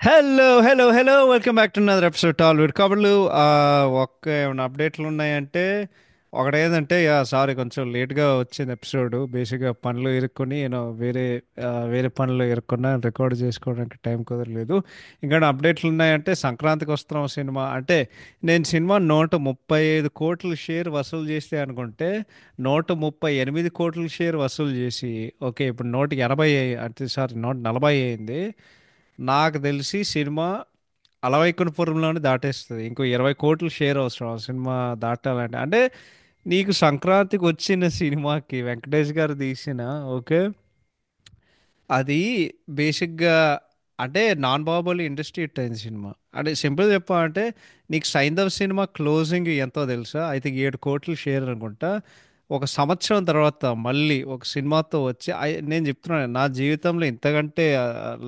Hello hello hello welcome back to another episode Tollywood కబుర్లు. ఒక్క ఏమైనా అప్డేట్లు ఉన్నాయంటే ఒకటేంటంటే సారీ కొంచెం లేట్గా వచ్చింది ఎపిసోడ్. బేసిక్గా పనులు ఇరుక్కొని వేరే పనులు ఇరుక్కున్నా రికార్డ్ చేసుకోవడానికి టైం కుదరలేదు. ఇంకా అప్డేట్లు ఉన్నాయంటే సంక్రాంతికి వస్తున్నాం సినిమా అంటే నేను సినిమా 135 కోట్ల షేర్ వసూలు చేస్తే అనుకుంటే 138 కోట్ల షేర్ వసూలు చేసి ఓకే ఇప్పుడు 180 అంటే సారీ 140 అయింది. నాకు తెలిసి సినిమా అలవైకుంఠపురంలోనే దాటేస్తుంది. ఇంకో 20 కోట్లు షేర్ అవసరం ఆ సినిమా దాటాలంటే. అంటే నీకు సంక్రాంతికి వచ్చిన సినిమాకి వెంకటేష్ గారు తీసిన ఓకే అది బేసిక్గా అంటే నాన్ బాహుబలి ఇండస్ట్రీ హిట్ అయింది సినిమా. అంటే సింపుల్ చెప్పాలంటే నీకు సైంధవ్ సినిమా క్లోజింగ్ ఎంతో తెలుసా? అయితే 7 కోట్లు షేర్ అనుకుంటా. ఒక సంవత్సరం తర్వాత మళ్ళీ ఒక సినిమాతో వచ్చి నేను చెప్తున్నాను నా జీవితంలో ఇంతకంటే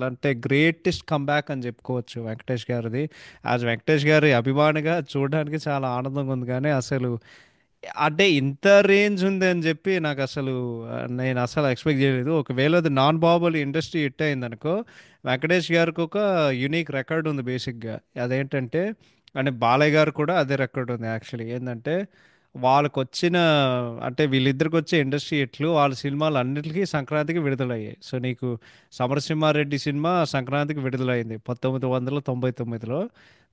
అంటే గ్రేటెస్ట్ కంబ్యాక్ అని చెప్పుకోవచ్చు వెంకటేష్ గారిది. యాజ్ వెంకటేష్ గారి అభిమానిగా చూడడానికి చాలా ఆనందంగా ఉంది. కానీ అసలు అంటే ఇంత రేంజ్ ఉంది అని చెప్పి నాకు అసలు నేను అసలు ఎక్స్పెక్ట్ చేయలేదు. ఒకవేళ అది నాన్ బాహుబలి ఇండస్ట్రీ హిట్ అయింది అనుకో వెంకటేష్ గారికి ఒక యునిక్ రికార్డ్ ఉంది బేసిక్గా. అదేంటంటే అంటే బాలయ్య గారు కూడా అదే రికార్డ్ ఉంది యాక్చువల్లీ. ఏంటంటే వాళ్ళకు వచ్చిన అంటే వీళ్ళిద్దరికి వచ్చే ఇండస్ట్రీ హిట్లు వాళ్ళ సినిమాలు అన్నిటికీ సంక్రాంతికి విడుదలయ్యాయి. సో నీకు సమరసింహారెడ్డి సినిమా సంక్రాంతికి విడుదలైంది 1999లో.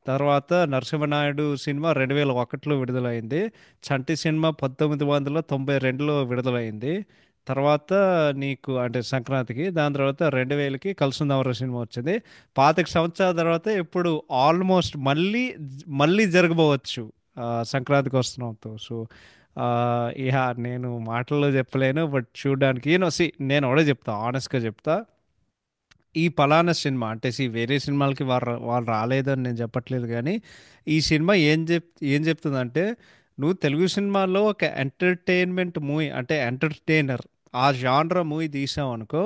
తర్వాత నరసింహనాయుడు సినిమా 2001లో విడుదలైంది. చంటి సినిమా 1992లో విడుదలైంది. తర్వాత నీకు అంటే సంక్రాంతికి దాని తర్వాత 2000కి కలిసుందామర సినిమా వచ్చింది. 25 సంవత్సరాల తర్వాత ఇప్పుడు ఆల్మోస్ట్ మళ్ళీ జరగబోవచ్చు సంక్రాంతికి వస్తున్నాంతో. సో నేను మాటల్లో చెప్పలేను బట్ చూడడానికి నేను ఒకటే చెప్తా ఆనెస్ట్గా చెప్తా. ఈ పలానా సినిమా అంటే వేరే సినిమాలకి వాళ్ళు రాలేదని నేను చెప్పట్లేదు కానీ ఈ సినిమా ఏం చెప్తుందంటే నువ్వు తెలుగు సినిమాలో ఒక ఎంటర్టైన్మెంట్ మూవీ అంటే ఎంటర్టైనర్ ఆ జాన్రా మూవీ తీసావు అనుకో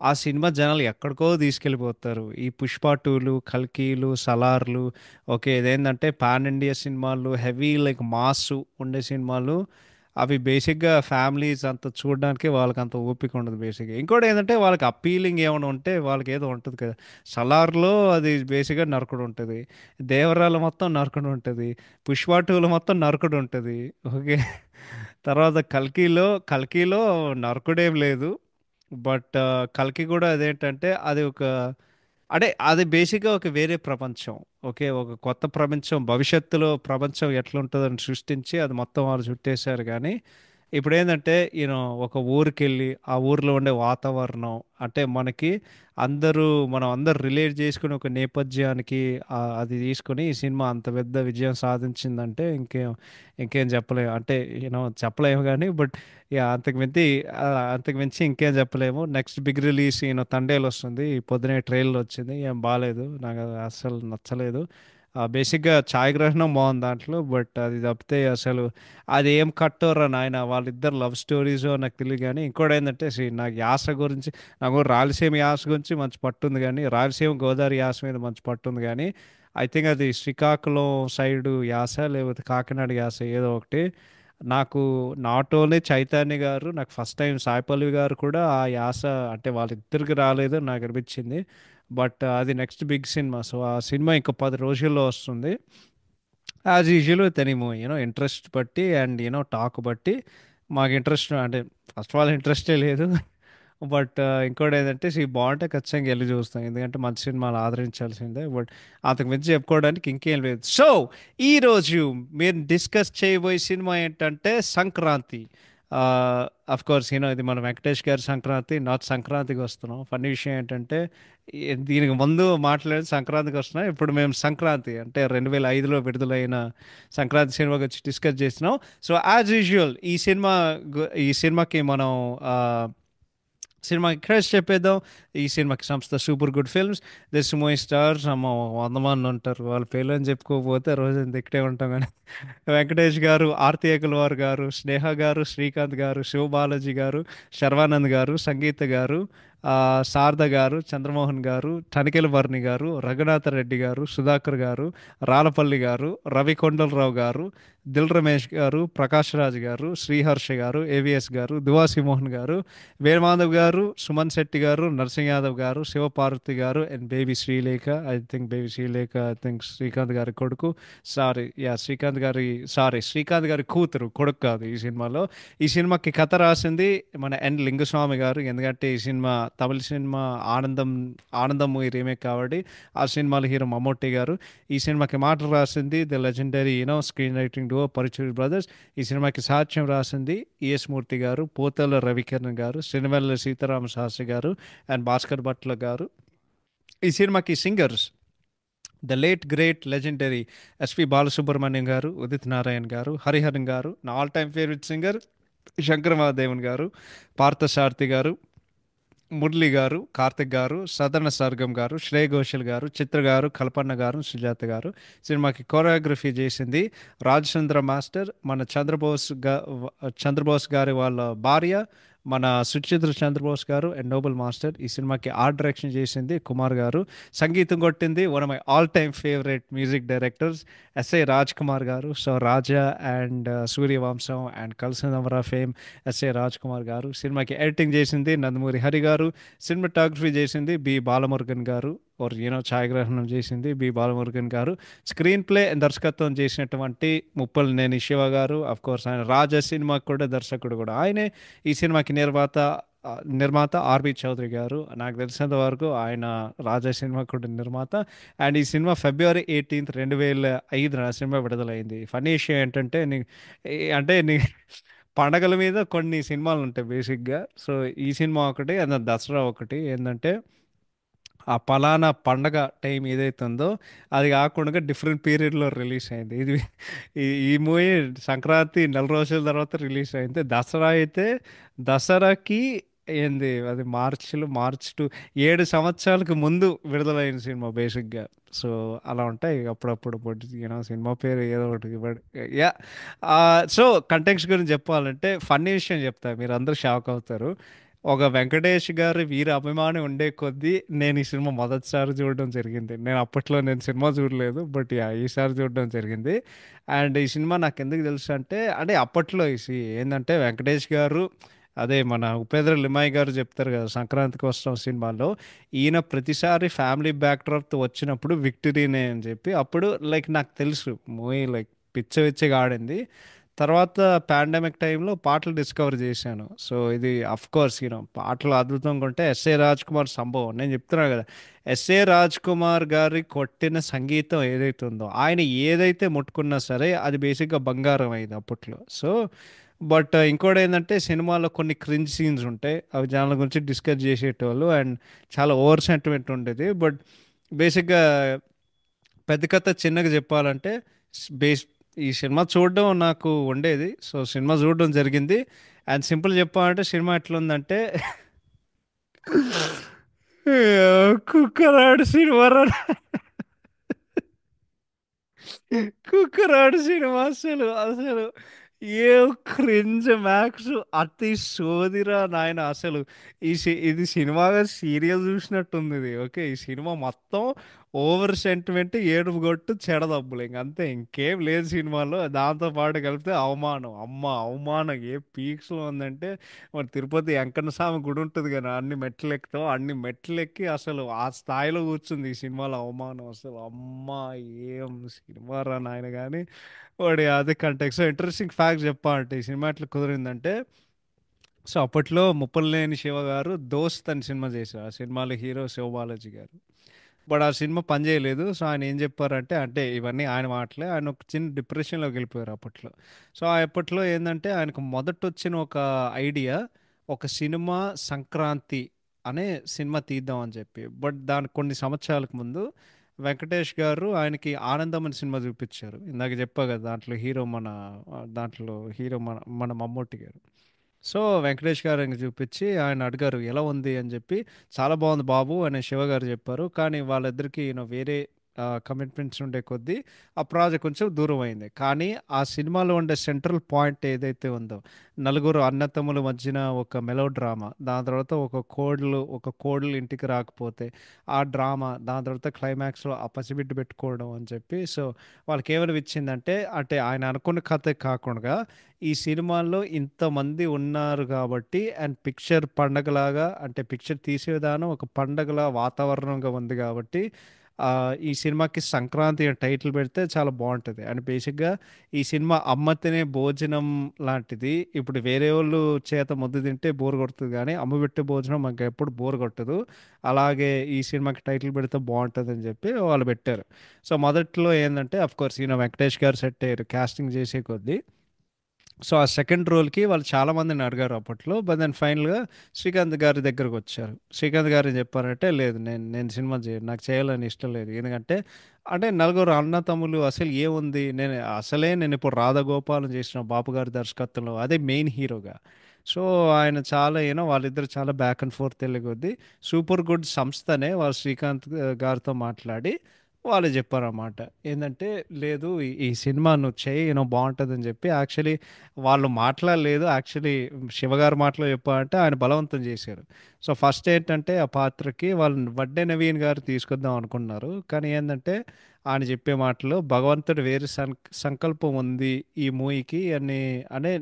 ఆ సినిమా జనాలు ఎక్కడికో తీసుకెళ్ళిపోతారు. ఈ పుష్ప టూలు కల్కీలు సలార్లు ఓకే ఇదేంటంటే పాన్ ఇండియా సినిమాలు హెవీ లైక్ మాస్ ఉండే సినిమాలు అవి బేసిక్గా ఫ్యామిలీస్ అంత చూడడానికి వాళ్ళకి అంత ఓపిక ఉండదు బేసిక్గా. ఇంకోటి ఏంటంటే వాళ్ళకి అప్పీలింగ్ ఏమైనా ఉంటే వాళ్ళకి ఏదో ఉంటుంది కదా. సలార్లో అది బేసిక్గా నరకుడు ఉంటుంది. దేవరాలు మొత్తం నరకుడు ఉంటుంది. పుష్ప టూలో మొత్తం నరకుడు ఉంటుంది. ఓకే తర్వాత కల్కిలో నరకుడేం లేదు. బట్ కల్కి కూడా అదేంటంటే అది ఒక అంటే అది బేసిక్గా ఒక వేరే ప్రపంచం. ఓకే ఒక కొత్త ప్రపంచం భవిష్యత్తులో ప్రపంచం ఎట్లుంటుందని సృష్టించి అది మొత్తం వాళ్ళు చుట్టేశారు. కానీ ఇప్పుడు ఏంటంటే ఒక ఊరికి వెళ్ళి ఆ ఊర్లో ఉండే వాతావరణం అంటే మనం అందరు రిలేట్ చేసుకుని ఒక నేపథ్యానికి అది తీసుకుని ఈ సినిమా అంత పెద్ద విజయం సాధించిందంటే ఇంకేం చెప్పలేము. అంటే చెప్పలేము కానీ బట్ అంతకు మించి ఇంకేం చెప్పలేము. నెక్స్ట్ బిగ్ రిలీజ్ తండేలు వస్తుంది. ఈ పొద్దునే ట్రైలర్ వచ్చింది. ఏం బాగాలేదు నాకు అది అస్సలు నచ్చలేదు. బేసిక్గా ఛాయాగ్రహణం బాగుంది దాంట్లో బట్ అది తప్పితే అసలు అది ఏం కట్టోరా నాయన వాళ్ళిద్దరు లవ్ స్టోరీస్ నాకు తెలియదు. కానీ ఇంకోటి ఏంటంటే నాకు యాస గురించి నాకు రాయలసీమ యాస గురించి మంచి పట్టుంది కానీ రాయలసీమ గోదావరి యాస మీద మంచి పట్టుంది కానీ ఐ థింక్ అది శ్రీకాకుళం సైడు యాస లేకపోతే కాకినాడ యాస ఏదో ఒకటి. నాకు నాట్ ఓన్లీ చైతన్య గారు నాకు ఫస్ట్ టైం సాయి పల్లవి గారు కూడా ఆ యాస అంటే వాళ్ళిద్దరికి రాలేదు నాకు అనిపించింది. బట్ అది నెక్స్ట్ బిగ్ సినిమా. సో ఆ సినిమా ఇంకా 10 రోజుల్లో వస్తుంది. As usual with any movie interest బట్టి అండ్ టాక్ బట్టి మాకు ఇంట్రెస్ట్ అంటే ఫస్ట్ ఆఫ్ ఆల్ ఇంట్రెస్టే లేదు. బట్ ఇంకోటి ఏంటంటే బాగుంటే ఖచ్చితంగా వెళ్ళి చూస్తాం. ఎందుకంటే మంచి సినిమాలు ఆదరించాల్సిందే. బట్ అంతకు మించి చెప్పుకోవడానికి ఇంకేం లేదు. సో ఈరోజు మీరు డిస్కస్ చేయబోయే సినిమా ఏంటంటే సంక్రాంతి. అఫ్ కోర్స్ ఇది మన వెంకటేష్ గారి సంక్రాంతి నాట్ సంక్రాంతికి వస్తున్నాం. ఫన్నీ విషయం ఏంటంటే దీనికి ముందు మాట్లాడేది సంక్రాంతికి వస్తున్నాం. ఇప్పుడు మేము సంక్రాంతి అంటే 2005లో విడుదలైన సంక్రాంతి సినిమా గురించి డిస్కస్ చేస్తున్నాం. సో యాజ్ యూజువల్ ఈ సినిమాకి మనం ఆ, సినిమాకి క్రేజ్ చెప్పేద్దాం. ఈ సినిమాకి సంస్థ super good films. This movie stars 100 మంది ఉంటారు. వాళ్ళ పేర్లు అని చెప్పుకోకపోతే రోజు దిక్కటే ఉంటాం. కానీ వెంకటేష్ గారు, ఆర్తి ఏకలవార్ గారు, స్నేహ గారు, శ్రీకాంత్ గారు, శివ బాలాజీ గారు, శర్వానంద్ గారు, సంగీత గారు, శారద గారు, చంద్రమోహన్ గారు, తనికెల భరణి గారు, రఘునాథ రెడ్డి గారు, సుధాకర్ గారు, రాలపల్లి గారు, రవి కొండలరావు గారు, దిల్ రమేష్ గారు, ప్రకాష్ రాజ్ గారు, శ్రీహర్ష గారు, ఏవిఎస్ గారు, దువాసి మోహన్ గారు, వేణుమాధవ్ గారు, సుమన్ శెట్టి గారు, నరసింహ యాదవ్ గారు, శివపార్వతి గారు and baby Srilekha. I think baby Srilekha, I think Srikanth గారి కొడుకు. సారీ, శ్రీకాంత్ గారి కూతురు, కొడుకు కాదు ఈ సినిమాలో. ఈ సినిమాకి కథ రాసింది మన ఎన్ లింగుస్వామి గారు. ఎందుకంటే ఈ సినిమా తమిళ సినిమా ఆనందం, ఆనందం మూవీ రీమేక్ కాబట్టి ఆ సినిమాలో హీరో మమ్మూట్టి గారు. ఈ సినిమాకి మాటలు రాసింది the legendary screen writing duo Paruchuri brothers. ఈ సినిమాకి సాక్ష్యం రాసింది ఈఎస్ మూర్తి గారు, పోతల రవికిరణ్ గారు, సిరివెన్నెల సీతారామ శాస్త్రి గారు అండ్ భాస్కర్ భట్ల గారు. ఈ సినిమాకి singers the late great legendary SP Balasubrahmanyam గారు, ఉదిత్ నారాయణ్ గారు, హరిహరన్ గారు, నా all time favourite singer Shankar Mahadevan గారు, పార్థసారథి గారు, మురళి గారు, కార్తిక్ గారు, సదన సర్గం గారు, శ్రేయ ఘోషల్ గారు, చిత్ర గారు, కల్పన్న గారు, సుజాత గారు. సినిమాకి కోరియోగ్రఫీ చేసింది రాజచంద్ర మాస్టర్, మన చంద్రబోస్ గారి వాళ్ళ భార్య, మన సుచిత్ర చంద్రబోస్ గారు అండ్ నోబెల్ మాస్టర్. ఈ సినిమాకి ఆర్ట్ డైరెక్షన్ చేసింది కుమార్ గారు. సంగీతం కొట్టింది one of my all time favourite music directors S A Raj Kumar గారు. So Raja and Suryavamsam and కల్సనవర ఫేమ్ ఎస్ఏ రాజ్ కుమార్ గారు. సినిమాకి ఎడిటింగ్ చేసింది నందమూరి హరి గారు. సినిమాటోగ్రఫీ చేసింది బి బాలమురుగన్ గారు. और ఛాయాగ్రహణం చేసింది బి బాలమురుగన్ గారు. స్క్రీన్ ప్లే దర్శకత్వం చేసినటువంటి ముప్పలనేని శివ గారు. అఫ్ కోర్స్ ఆయన రాజా సినిమాకి కూడా దర్శకుడు కూడా ఆయనే. ఈ సినిమాకి ఆ, నిర్మాత ఆర్బి చౌదరి గారు. నాకు తెలిసినంత వరకు ఆయన రాజా సినిమా కూడా నిర్మాత. అండ్ ఈ సినిమా February 18th 2005 సినిమా విడుదలైంది. ఫన్నీ విషయం ఏంటంటే అంటే పండగల మీద కొన్ని సినిమాలు ఉంటాయి బేసిక్గా. సో ఈ సినిమా ఒకటి, అండ్ దసరా ఒకటి. ఏంటంటే ఆ పలానా పండగ టైం ఏదైతే ఉందో అది కాకుండా డిఫరెంట్ పీరియడ్లో రిలీజ్ అయింది. ఈ మూవీ సంక్రాంతి నెల రోజుల తర్వాత రిలీజ్ అయింది. దసరా అయితే దసరాకి ఏంది అది మార్చ్ టు 7 సంవత్సరాలకు ముందు విడుదలైన సినిమా బేసిక్గా. సో అలా ఉంటాయి అప్పుడప్పుడు సినిమా పేరు ఏదో ఒకటి యా. సో కంటెక్స్ట్ గురించి చెప్పాలంటే ఫన్నీ విషయం చెప్తా, మీరు అందరూ షాక్ అవుతారు. ఒక వెంకటేష్ గారి వీర అభిమాని ఉండే కొద్దీ నేను ఈ సినిమా మొదటిసారి చూడడం జరిగింది. నేను సినిమా చూడలేదు, బట్ ఈసారి చూడడం జరిగింది. అండ్ ఈ సినిమా నాకు ఎందుకు తెలుసు అంటే అప్పట్లో ఏంటంటే వెంకటేష్ గారు, అదే మన ఉపేంద్ర లిమాయ్ గారు చెప్తారు కదా సంక్రాంతికి వస్తాం సినిమాలో, ఈయన ప్రతిసారి ఫ్యామిలీ బ్యాక్డ్రాప్తో వచ్చినప్పుడు విక్టరీనే అని చెప్పి అప్పుడు లైక్ నాకు తెలుసు మూవీ లైక్ పిచ్చగా ఆడింది. తర్వాత పాండమిక్ టైంలో పాటలు డిస్కవర్ చేశాను. సో ఇది అఫ్ కోర్స్ పాటలు అద్భుతంగా ఉంటే ఎస్ఏ రాజ్ కుమార్ సంభవం నేను చెప్తున్నాను కదా. ఎస్ఏ రాజ్ కుమార్ గారి కొట్టిన సంగీతం ఏదైతే ఉందో, ఆయన ఏదైతే ముట్టుకున్నా సరే అది బేసిక్గా బంగారం అయింది అప్పట్లో. సో బట్ ఇంకోటి ఏంటంటే సినిమాలో కొన్ని క్రింజ్ సీన్స్ ఉంటాయి, అవి జనాల గురించి డిస్కస్ చేసేటోళ్ళు అండ్ చాలా ఓవర్ సెంటిమెంట్ ఉండేది. బట్ బేసిక్గా పెద్ద కథ చిన్నగా చెప్పాలంటే బేస్ ఈ సినిమా చూడడం నాకు ఉండేది. సో సినిమా చూడడం జరిగింది. అండ్ సింపుల్ చెప్పాలంటే సినిమా ఎట్లుందంటే కుక్కరాడు సినిమా కుక్కరాడు సినిమా అసలు అసలు ఏ క్రింజ్ మ్యాక్స్ అతి సోదిరా నాయన అసలు. ఇది సినిమాగా సీరియల్ చూసినట్టుంది ఇది. ఓకే, ఈ సినిమా మొత్తం ఓవర్ సెంటిమెంట్, ఏడుపు కొట్టు, చెడదబ్బులు, అంతే, ఇంకేం లేదు సినిమాలో. దాంతో పాటు కలిపితే అవమానం, అమ్మ అవమానం ఏ పీక్స్లో ఉందంటే మరి తిరుపతి వెంకన్న స్వామి గుడి ఉంటుంది కదా, అన్ని మెట్లు ఎక్కుతాం, అన్ని మెట్లు ఎక్కి అసలు ఆ స్థాయిలో కూర్చుంది ఈ సినిమాలో అవమానం. అసలు అమ్మ ఏం సినిమా రా నాయన కానీ వాడి అదే కంటెక్స్ట్. సో ఇంట్రెస్టింగ్ ఫ్యాక్ట్ చెప్పాలంటే ఈ సినిమా ఎట్లా కుదిరిందంటే, సో అప్పట్లో ముప్పలనేని శివ గారు దోస్త్ అని సినిమా చేశారు. ఆ సినిమాలో హీరో శివబాలాజీ గారు. బట్ ఆ సినిమా పనిచేయలేదు. సో ఆయన ఏం చెప్పారంటే, అంటే ఇవన్నీ ఆయన మాటలే, ఆయన ఒక చిన్న డిప్రెషన్లోకి వెళ్ళిపోయారు అప్పట్లో. సో ఆ అప్పట్లో ఏంటంటే ఆయనకు మొదట వచ్చిన ఒక ఐడియా, ఒక సినిమా సంక్రాంతి అనే సినిమా తీద్దాం అని చెప్పి. బట్ దానికి కొన్ని సంవత్సరాలకు ముందు వెంకటేష్ గారు ఆయనకి ఆనందం అనే సినిమా చూపించారు. ఇందాక చెప్పా కదా దాంట్లో హీరో మన మన మమ్మూటి గారు. సో వెంకటేష్ గారు ఆయనకి చూపించి ఆయన అడిగారు ఎలా ఉంది అని చెప్పి. చాలా బాగుంది బాబు అని శివ గారు చెప్పారు. కానీ వాళ్ళిద్దరికి వేరే కమిట్మెంట్స్ ఉండే కొద్దీ ఆ ప్రాజెక్ట్ కొంచెం దూరం అయింది. కానీ ఆ సినిమాలో ఉండే సెంట్రల్ పాయింట్ ఏదైతే ఉందో, నలుగురు అన్నతమ్ముల మధ్యన ఒక మెలో డ్రామా, దాని తర్వాత ఒక కోడలు ఇంటికి రాకపోతే ఆ డ్రామా, దాని తర్వాత క్లైమాక్స్లో ఆ పసిబిడ్డ పెట్టుకోవడం అని చెప్పి, సో వాళ్ళకి ఏమనిపించిందంటే, అంటే ఆయన అనుకున్న కథ కాకుండా ఈ సినిమాల్లో ఇంతమంది ఉన్నారు కాబట్టి, అండ్ పిక్చర్ పండగలాగా, అంటే పిక్చర్ తీసే విధానం ఒక పండగల వాతావరణంగా ఉంది కాబట్టి ఈ సినిమాకి సంక్రాంతి అని టైటిల్ పెడితే చాలా బాగుంటుంది. అండ్ బేసిక్గా ఈ సినిమా అమ్మ తినే భోజనం లాంటిది. ఇప్పుడు వేరే వాళ్ళు చేత ముద్దు తింటే బోర్ కొడుతుంది, కానీ అమ్మ పెట్టే భోజనం మనకు ఎప్పుడు బోర్ కొట్టదు. అలాగే ఈ సినిమాకి టైటిల్ పెడితే బాగుంటుంది అని చెప్పి వాళ్ళు పెట్టారు. సో మొదట్లో ఏంటంటే, అఫ్ కోర్స్ ఈయన వెంకటేష్ గారు సెట్ అయ్యారు కాస్టింగ్ చేసే కొద్దీ. సో ఆ సెకండ్ రోల్కి వాళ్ళు చాలా మందిని అడిగారు అప్పట్లో. బట్ దెన్ ఫైనల్గా శ్రీకాంత్ గారి దగ్గరకు వచ్చారు. శ్రీకాంత్ గారు ఏం చెప్పారంటే, లేదు, నేను సినిమా చేయను, నాకు చేయాలని ఇష్టం లేదు. ఎందుకంటే అంటే నలుగురు అన్న తమ్ములు అసలు ఏముంది, నేను ఇప్పుడు రాధగోపాలం చేసిన బాపు గారి దర్శకత్వంలో అదే మెయిన్ హీరోగా. సో ఆయన చాలా వాళ్ళిద్దరు చాలా బ్యాక్ అండ్ ఫోర్త్ తెలియకొద్ది సూపర్ గుడ్ సంస్థనే వాళ్ళు శ్రీకాంత్ గారితో మాట్లాడి వాళ్ళు చెప్పారన్నమాట. ఏంటంటే, లేదు, ఈ సినిమా నువ్వు చేయి, బాగుంటుందని చెప్పి యాక్చువల్లీ వాళ్ళు మాట్లాడలేదు. యాక్చువల్లీ శివగారు మాటలో చెప్పాలంటే ఆయన బలవంతం చేశారు. సో ఫస్ట్ ఏంటంటే ఆ పాత్రకి వాళ్ళు వడ్డే నవీన్ గారు తీసుకొద్దాం అనుకున్నారు. కానీ ఏంటంటే ఆయన చెప్పే మాటలో భగవంతుడు వేరే సంకల్పం ఉంది ఈ మూవీకి అని అనే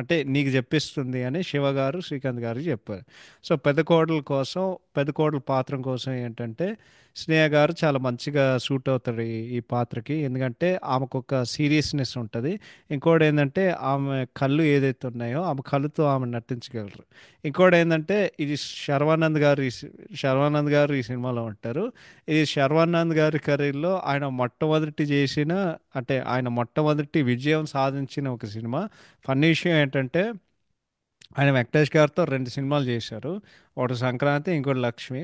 అంటే నీకు చెప్పిస్తుంది అని శివగారు శ్రీకాంత్ గారికి చెప్పారు. సో పెద్ద కోడల పాత్ర కోసం ఏంటంటే స్నేహ గారు చాలా మంచిగా సూట్ అవుతాడు ఈ పాత్రకి. ఎందుకంటే ఆమెకు ఒక సీరియస్నెస్ ఉంటుంది. ఇంకోటి ఏంటంటే ఆమె కళ్ళు ఏదైతే ఉన్నాయో ఆమె కళ్ళుతో ఆమె నటించగలరు. ఇంకోటి ఏంటంటే ఇది శర్వానంద్ గారు ఈ సినిమాలో ఉంటారు. ఇది శర్వానంద్ గారి కెరీర్లో ఆయన మొట్టమొదటి విజయం సాధించిన ఒక సినిమా. ఫన్నీ విషయం ఏంటంటే, ఆయన వెంకటేష్ గారితో రెండు సినిమాలు చేశారు. ఒకటి సంక్రాంతి, ఇంకోటి లక్ష్మి.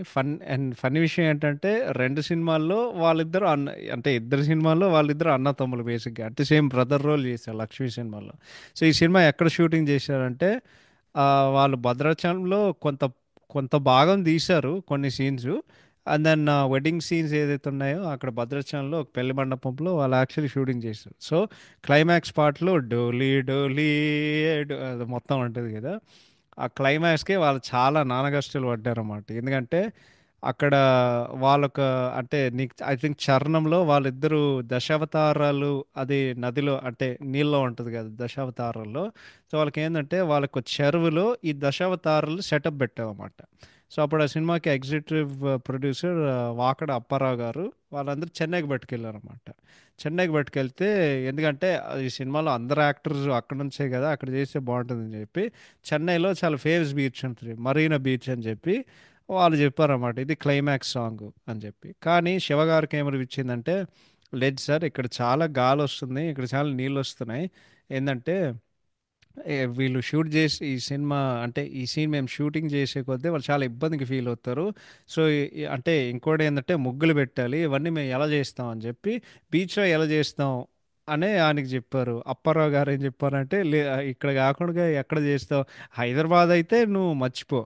ఫన్నీ విషయం ఏంటంటే, రెండు సినిమాల్లో వాళ్ళిద్దరు అంటే ఇద్దరు సినిమాల్లో వాళ్ళిద్దరు అన్న తమ్ములు బేసిక్గా, అంటే సేమ్ బ్రదర్ రోల్ చేశారు లక్ష్మి సినిమాలో. సో ఈ సినిమా ఎక్కడ షూటింగ్ చేశారంటే, ఆ, వాళ్ళు భద్రాచలంలో కొంత కొంత భాగం తీశారు, కొన్ని scenes. And then wedding scenes ఏదైతే ఉన్నాయో అక్కడ భద్రాచలంలో ఒక పెళ్లి మండపంలో వాళ్ళు యాక్చువల్లీ షూటింగ్ చేశారు. సో క్లైమాక్స్ పార్ట్లో డోలీ డోలీ అది మొత్తం ఉంటుంది కదా, ఆ క్లైమాక్స్కి వాళ్ళు చాలా నానగస్టులు పడ్డారన్నమాట. ఎందుకంటే అక్కడ వాళ్ళొక, అంటే నీకు ఐ థింక్ చరణంలో వాళ్ళిద్దరూ దశావతారాలు, అది నదిలో అంటే నీళ్ళలో ఉంటుంది కదా దశావతారాల్లో. సో వాళ్ళకి ఏంటంటే వాళ్ళకు చెరువులో ఈ దశావతారాలు సెటప్ పెట్టామన్నమాట. సో అప్పుడు ఆ సినిమాకి ఎగ్జిక్యూటివ్ ప్రొడ్యూసర్ వాకడ అప్పారావు గారు వాళ్ళందరూ చెన్నైకి పట్టుకెళ్ళారన్నమాట. చెన్నైకి పట్టుకెళ్తే, ఎందుకంటే ఈ సినిమాలో అందరు యాక్టర్స్ అక్కడ నుంచే కదా, అక్కడ చేస్తే బాగుంటుందని చెప్పి చెన్నైలో చాలా ఫేమస్ బీచ్ ఉంటుంది మరీనా బీచ్ అని చెప్పి వాళ్ళు చెప్పారన్నమాట, ఇది క్లైమాక్స్ సాంగ్ అని చెప్పి. కానీ శివగారికి ఏమనిపించిందంటే, లేదు సార్, ఇక్కడ చాలా గాలి వస్తుంది, ఇక్కడ చాలా నీళ్ళు వస్తున్నాయి. ఏంటంటే వీళ్ళు షూట్ చేసి ఈ సినిమా, అంటే ఈ సీన్ మేము షూటింగ్ చేసే కొద్దీ వాళ్ళు చాలా ఇబ్బందికి ఫీల్ అవుతారు. సో అంటే ఇంకోటి ఏంటంటే ముగ్గులు పెట్టాలి, ఇవన్నీ మేము ఎలా చేస్తాం అని చెప్పి, బీచ్లో ఎలా చేస్తాం అనే ఆయనకి చెప్పారు. అప్పారావు గారు ఏం చెప్పారంటే, ఇక్కడ కాకుండా ఎక్కడ చేస్తావు, హైదరాబాద్ అయితే నువ్వు మర్చిపో.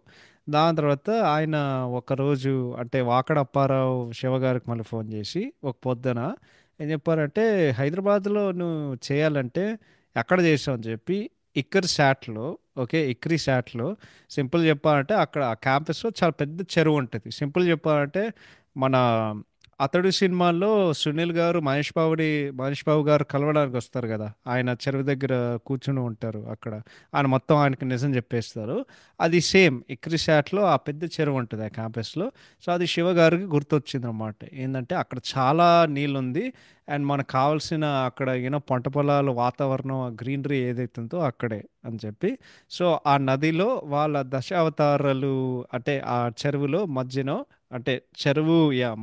దాని తర్వాత ఆయన ఒకరోజు, అంటే వాకడ అప్పారావు శివ గారికి మళ్ళీ ఫోన్ చేసి ఒక పొద్దున ఏం చెప్పారంటే, హైదరాబాద్లో నువ్వు చేయాలంటే ఎక్కడ చేసావు అని చెప్పి, ఇక్కరి శాట్లో, ఓకే, ఇక్రీ శాట్లో, సింపుల్ చెప్పాలంటే అక్కడ ఆ క్యాంపస్లో చాలా పెద్ద చెరువు ఉంటుంది. సింపుల్ చెప్పాలంటే మన అతడు సినిమాల్లో సునీల్ గారు మహేష్ బాబు గారు కలవడానికి వస్తారు కదా, ఆయన చెరువు దగ్గర కూర్చుని ఉంటారు అక్కడ, ఆయన మొత్తం ఆయనకి నిజం చెప్పేస్తారు. అది సేమ్ ఇక్రీ శాట్లో ఆ పెద్ద చెరువు ఉంటుంది ఆ క్యాంపస్లో. సో అది శివ గారికి గుర్తొచ్చింది అనమాట. ఏంటంటే అక్కడ చాలా నీళ్ళు ఉంది, అండ్ మనకు కావాల్సిన అక్కడ పంట పొలాలు, వాతావరణం, గ్రీనరీ ఏదైతే ఉందో అక్కడే అని చెప్పి. సో ఆ నదిలో వాళ్ళ దశావతారాలు, అంటే ఆ చెరువులో మధ్యలో, అంటే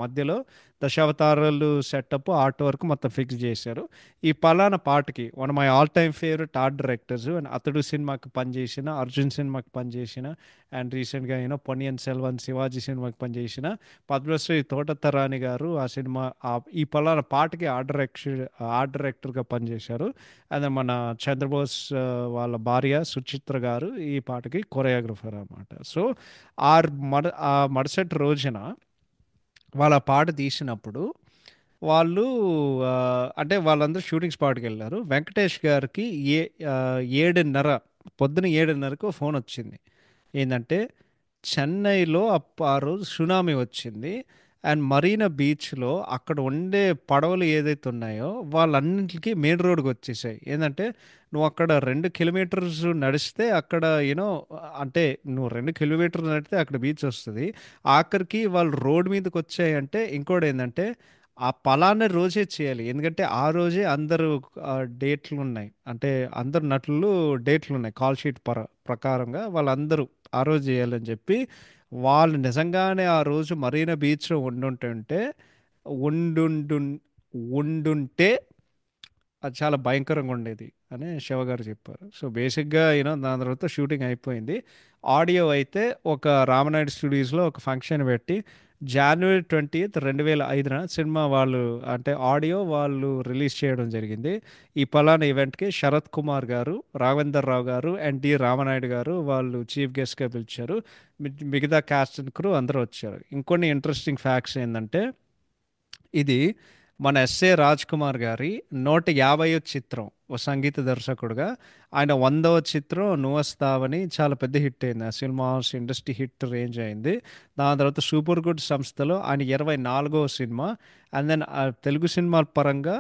మధ్యలో దశావతారాలు సెటప్ ఆర్ట్ వర్క్ మొత్తం ఫిక్స్ చేశారు. ఈ పలానా పాటకి one my all time favourite art directors, and అతడు సినిమాకి పనిచేసిన, అర్జున్ సినిమాకి పనిచేసిన, అండ్ రీసెంట్గా పొన్నియిన్ సెల్వన్ శివాజీ సినిమాకి పనిచేసిన పద్మశ్రీ తోటతరాణి గారు ఆ సినిమా ఈ పలానా పాటకి ఆర్ట్ డైరెక్టర్గా పనిచేశారు. అండ్ మన చంద్రబోస్ వాళ్ళ భార్య సుచిత్ర గారు ఈ పాటకి కొరియోగ్రఫర్ అన్నమాట. సో ఆ ఆ మరుసటి రోజున వాళ్ళ పాట తీసినప్పుడు వాళ్ళు అంటే వాళ్ళందరూ షూటింగ్ స్పాట్కి వెళ్ళారు. వెంకటేష్ గారికి ఏ 7:30 పొద్దున 7:30కు ఫోన్ వచ్చింది. ఏంటంటే చెన్నైలో ఆ రోజు సునామీ వచ్చింది. అండ్ మరీనా బీచ్లో అక్కడ ఉండే పడవలు ఏదైతే ఉన్నాయో వాళ్ళన్నింటికి మెయిన్ రోడ్కి వచ్చేసాయి. ఏంటంటే నువ్వు అక్కడ 2 కిలోమీటర్స్ నడిస్తే అక్కడ యూనో అంటే నువ్వు 2 కిలోమీటర్లు నడిస్తే అక్కడ బీచ్ వస్తుంది. ఆఖరికి వాళ్ళు రోడ్ మీదకి వచ్చాయంటే ఇంకోటి ఏంటంటే ఆ పలానా రోజే చేయాలి. ఎందుకంటే ఆ రోజే అందరూ డేట్లు ఉన్నాయి. అంటే అందరు నటులు డేట్లు ఉన్నాయి. కాల్ షీట్ ప్రకారంగా వాళ్ళందరూ ఆ రోజు చేయాలని చెప్పి వాళ్ళు నిజంగానే ఆ రోజు మరీనా బీచ్లో ఉండుంటు ఉండుంటే అది చాలా భయంకరంగా ఉండేది అని శివ గారు చెప్పారు. సో బేసిక్గా దాని తర్వాత షూటింగ్ అయిపోయింది. ఆడియో అయితే ఒక రామనాయుడు స్టూడియోస్లో ఒక ఫంక్షన్ పెట్టి January 20th 2005 సినిమా వాళ్ళు అంటే ఆడియో వాళ్ళు రిలీజ్ చేయడం జరిగింది. ఈ పలానా ఈవెంట్కి శరత్ కుమార్ గారు, రాఘవేందర్ రావు గారు అండ్ రామనాయుడు గారు వాళ్ళు చీఫ్ గెస్ట్గా పిలిచారు. మిగతా క్యాస్ట్ అండ్ క్రూ అందరూ వచ్చారు. ఇంకొన్ని ఇంట్రెస్టింగ్ ఫ్యాక్ట్స్ ఏంటంటే ఇది మన రాజ్ కుమార్ గారి 150వ చిత్రం ఓ సంగీత దర్శకుడుగా. ఆయన 100వ చిత్రం నువ్వొస్తావని చాలా పెద్ద హిట్ అయింది. ఆ సినిమా ఇండస్ట్రీ హిట్ రేంజ్ అయింది. దాని తర్వాత సూపర్ గుడ్ సంస్థలో ఆయన 24వ సినిమా. అండ్ దెన్ తెలుగు సినిమాల పరంగా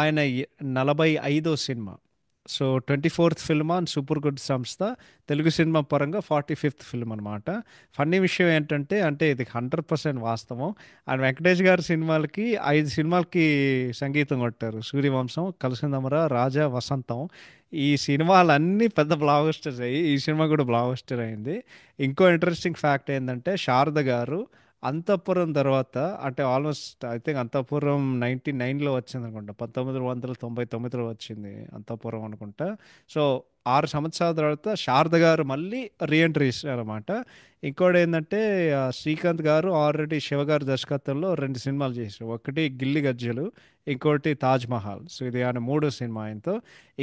ఆయన 45వ సినిమా. So 24th film on Super Good సంస్థ. తెలుగు సినిమా పరంగా 45th ఫిల్మ్ అనమాట. ఫన్నీ విషయం ఏంటంటే అంటే ఇది 100% వాస్తవం. అండ్ వెంకటేష్ గారి సినిమాలకి 5 సినిమాలకి సంగీతం కొట్టారు. సూర్యవంశం, కలిసిందమరా, రాజా, వసంతం. ఈ సినిమాలన్నీ పెద్ద బ్లాక్ బస్టర్స్ అయ్యి ఈ సినిమా కూడా బ్లాక్ బస్టర్ అయింది. ఇంకో ఇంట్రెస్టింగ్ ఫ్యాక్ట్ ఏంటంటే శారద గారు అంతఃపురం తర్వాత అంటే ఆల్మోస్ట్ ఐ థింక్ అంతఃపురం 99లో వచ్చింది అనుకుంటా. 1999లో వచ్చింది అంతఃపురం అనుకుంటా. సో 6 సంవత్సరాల తర్వాత శారద గారు మళ్ళీ రీఎంట్రీ ఇస్తారు అనమాట. ఇంకోటి ఏంటంటే శ్రీకాంత్ గారు ఆల్రెడీ శివ గారి దర్శకత్వంలో 2 సినిమాలు చేశారు. ఒకటి గిల్లి గజ్జలు, ఇంకోటి తాజ్ మహల్. సో ఇది ఆయన 3వ సినిమా ఆయనతో.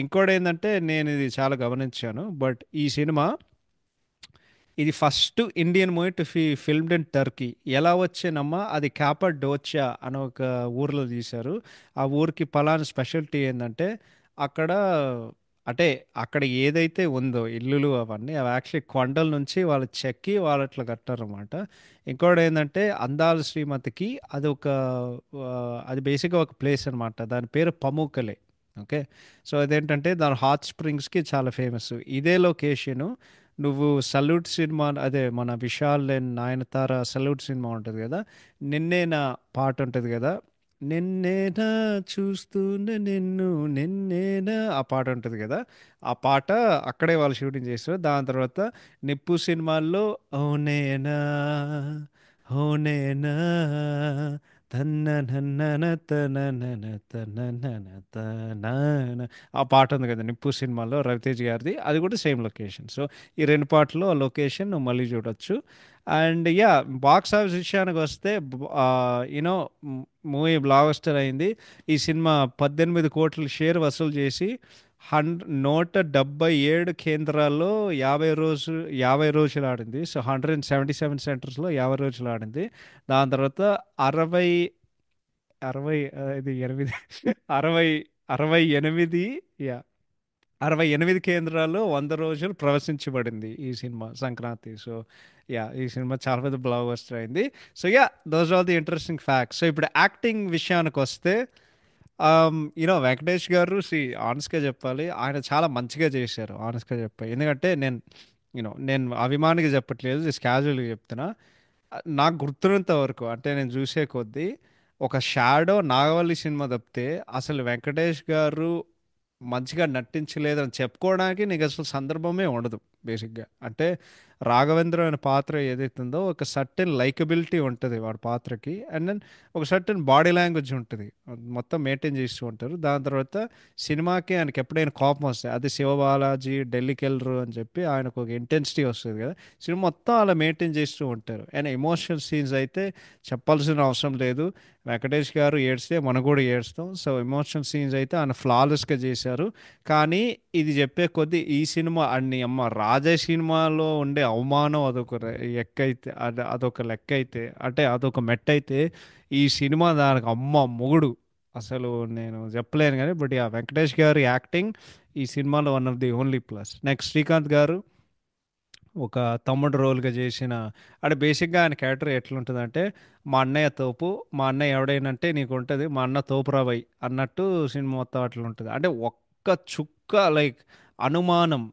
ఇంకోటి ఏంటంటే నేను ఇది చాలా గమనించాను. బట్ ఈ సినిమా ఇది first Indian movie to filmed in Turkey. ఎలా వచ్చానమ్మా అది క్యాపడోచియా అని ఒక ఊర్లో తీశారు. ఆ ఊరికి పలానా స్పెషాలిటీ ఏంటంటే అక్కడ అంటే అక్కడ ఏదైతే ఉందో ఇల్లులు అవన్నీ అవి యాక్చువల్లీ కొండల నుంచి వాళ్ళు చెక్కి వాళ్ళు అట్లా కట్టారన్నమాట. ఇంకోటి ఏంటంటే అందాల శ్రీమతికి అది ఒక అది బేసిక్గా ఒక ప్లేస్ అనమాట. దాని పేరు పమూకలే. ఓకే. సో అదేంటంటే దాని హాట్ స్ప్రింగ్స్కి చాలా ఫేమస్. ఇదే లొకేషను నువ్వు సల్యూట్ సినిమా అదే మన Vishal and Nayanthara salute cinema ఉంటుంది కదా, నిన్నేనా పాట ఉంటుంది కదా, నిన్నేనా చూస్తూనే నిన్ను నిన్నేనా ఆ పాట ఉంటుంది కదా, ఆ పాట అక్కడే వాళ్ళు షూటింగ్ చేస్తారు. దాని తర్వాత నిప్పు సినిమాల్లో ఓనేనా ఓనేనా తన్న నన్న తన తన తన ఆ పాట ఉంది కదా నిప్పు సినిమాలో రవితేజ్ గారిది, అది కూడా సేమ్ లొకేషన్. సో ఈ 2 పాటలు ఆ లొకేషన్ నువ్వు మళ్ళీ చూడొచ్చు. అండ్ యా బాక్స్ ఆఫీస్ విషయానికి వస్తే యూనో మూవీ బ్లాక్ బస్టర్ అయింది. ఈ సినిమా 18 కోట్ల షేర్ వసూలు చేసి 177 కేంద్రాల్లో 50 రోజులు ఆడింది. సో 177 సెంటర్స్లో 50 రోజులు ఆడింది. దాని తర్వాత అరవై అరవై ఇది 8 అరవై 68 యా 68 కేంద్రాల్లో 100 రోజులు ప్రదర్శించబడింది ఈ సినిమా సంక్రాంతి. సో యా ఈ సినిమా చాలా పెద్ద బ్లాక్ బస్టర్ అయింది. So yeah those are the interesting facts. So ఇప్పుడు యాక్టింగ్ విషయానికి వస్తే వెంకటేష్ గారు ఆనెస్ట్గా చెప్పాలి ఆయన చాలా మంచిగా చేశారు. ఆనెస్ట్గా చెప్పాలి ఎందుకంటే నేను అభిమానిగా చెప్పట్లేదు, జస్ట్ క్యాజువల్గా చెప్తున్నా. నాకు గుర్తున్నంత వరకు అంటే నేను చూసే కొద్దీ ఒక షాడో నాగవల్లి సినిమా తప్పితే అసలు వెంకటేష్ గారు మంచిగా నటించలేదని చెప్పుకోవడానికి నీకు అసలు సందర్భమే ఉండదు. బేసిక్గా అంటే రాఘవేంద్ర అనే పాత్ర ఏదైతుందో ఒక సర్టెన్ లైకబిలిటీ ఉంటుంది వాడి పాత్రకి. అండ్ దెన్ ఒక సర్టెన్ బాడీ లాంగ్వేజ్ ఉంటుంది, మొత్తం మెయింటైన్ చేస్తూ ఉంటారు. దాని తర్వాత సినిమాకి ఆయనకి ఎప్పుడైనా కోపం వస్తాయి, అది శివబాలాజీ ఢిల్లీకి వెళ్ళరు అని చెప్పి ఆయనకు ఒక ఇంటెన్సిటీ వస్తుంది కదా, సినిమా మొత్తం అలా మెయింటైన్ చేస్తూ ఉంటారు. అండ్ ఎమోషనల్ సీన్స్ అయితే చెప్పాల్సిన అవసరం లేదు. వెంకటేష్ గారు ఏడ్స్తే మనం కూడా ఏడుస్తాం. సో ఎమోషనల్ సీన్స్ అయితే ఆయన ఫ్లాలెస్గా చేశారు. కానీ ఇది చెప్పే కొద్దీ ఈ సినిమా అన్ని అమ్మ రాజా సినిమాలో ఉండే అవమానం ఎక్క అయితే అదొక లెక్క అయితే, అంటే అదొక మెట్ట అయితే, ఈ సినిమా దానికి అమ్మ మొగుడు. అసలు నేను చెప్పలేను కానీ, బట్ ఆ వెంకటేష్ గారి యాక్టింగ్ ఈ సినిమాలో one of the only plus. Next Srikanth గారు ఒక తమ్ముడు రోల్గా చేసిన, అంటే బేసిక్గా ఆయన క్యారెక్టర్ ఎట్లుంటుందంటే, మా అన్నయ్య తోపు, మా అన్నయ్య ఎవడైనంటే నీకు ఉంటుంది, మా అన్న తోపురా బై అన్నట్టు సినిమా మొత్తం అట్లా ఉంటుంది. అంటే ఒక్క చుక్క లైక్ అనుమానం,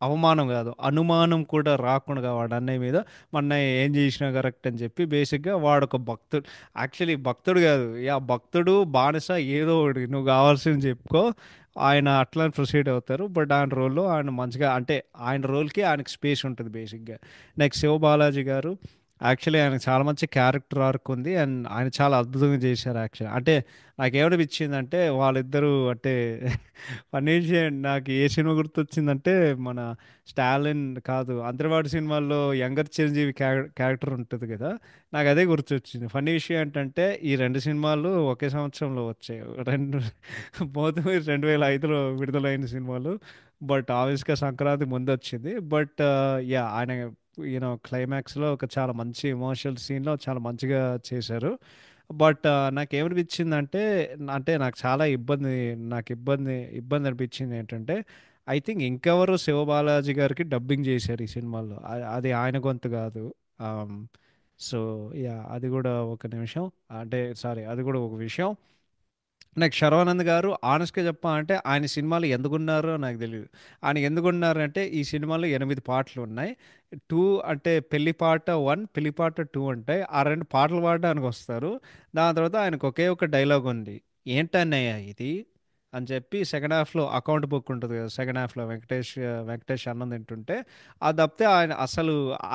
అవమానం కాదు, అనుమానం కూడా రాకుండా వాడు అన్నయ్య మీద, మా అన్నయ్య ఏం చేసినా కరెక్ట్ అని చెప్పి బేసిక్గా వాడు ఒక భక్తుడు. యాక్చువల్లీ భక్తుడు కాదు, యా భక్తుడు బానిస ఏదో ఒకటి, నువ్వు కావాల్సింది చెప్పుకో. ఆయన అట్లా ప్రొసీడ్ అవుతారు. బట్ ఆయన రోల్లో ఆయన మంచిగా, అంటే ఆయన రోల్కి ఆయనకి స్పేస్ ఉంటుంది బేసిక్గా. నెక్స్ట్ శివ బాలాజీ గారు, యాక్చువల్లీ ఆయనకు చాలా మంచి క్యారెక్టర్ ఆర్క్ ఉంది, అండ్ ఆయన చాలా అద్భుతంగా చేశారు యాక్చువల్లీ. అంటే నాకేమనిపించిందంటే వాళ్ళిద్దరూ అంటే ఫన్నీ నాకు ఏ సినిమా గుర్తొచ్చిందంటే, మన స్టాలిన్ కాదు, అంతర్వాడి సినిమాల్లో యంగర్ చిరంజీవి క్యారెక్టర్ ఉంటుంది కదా, నాకు అదే గుర్తొచ్చింది. ఫన్నీ విషయం ఏంటంటే ఈ రెండు సినిమాలు ఒకే సంవత్సరంలో వచ్చాయి. రెండు బోత్ 2005లో విడుదలైన సినిమాలు. బట్ ఆబ్వియస్గా సంక్రాంతి ముందు వచ్చింది. బట్ యా ఆయన క్లైమాక్స్లో ఒక చాలా మంచి ఎమోషనల్ సీన్లో చాలా మంచిగా చేశారు. బట్ నాకేమనిపించిందంటే, అంటే నాకు చాలా ఇబ్బంది అనిపించింది ఏంటంటే, ఐ థింక్ ఇంకెవరు శివబాలాజీ గారికి డబ్బింగ్ చేశారు ఈ సినిమాలో, అది ఆయన గొంతు కాదు. సో యా అది కూడా ఒక నిమిషం, అంటే సారీ, అది కూడా ఒక విషయం. నెక్స్ట్ శర్వానంద్ గారు, ఆనెస్ట్గా చెప్పాలంటే ఆయన సినిమాలు ఎందుకున్నారో నాకు తెలియదు. ఆయన ఎందుకున్నారంటే ఈ సినిమాలో 8 పాటలు ఉన్నాయి. టూ అంటే పెళ్లి పాట 1, పెళ్లి పాట 2 ఉంటాయి. ఆ రెండు పాటలు పాడడానికి వస్తారు. దాని తర్వాత ఆయనకు ఒకే ఒక డైలాగ్ ఉంది, ఏంటన్నయ్య ఇది అని చెప్పి. సెకండ్ హాఫ్లో అకౌంట్ బుక్ ఉంటుంది కదా, సెకండ్ హాఫ్లో వెంకటేష్ అన్నం తింటుంటే, అది తప్పితే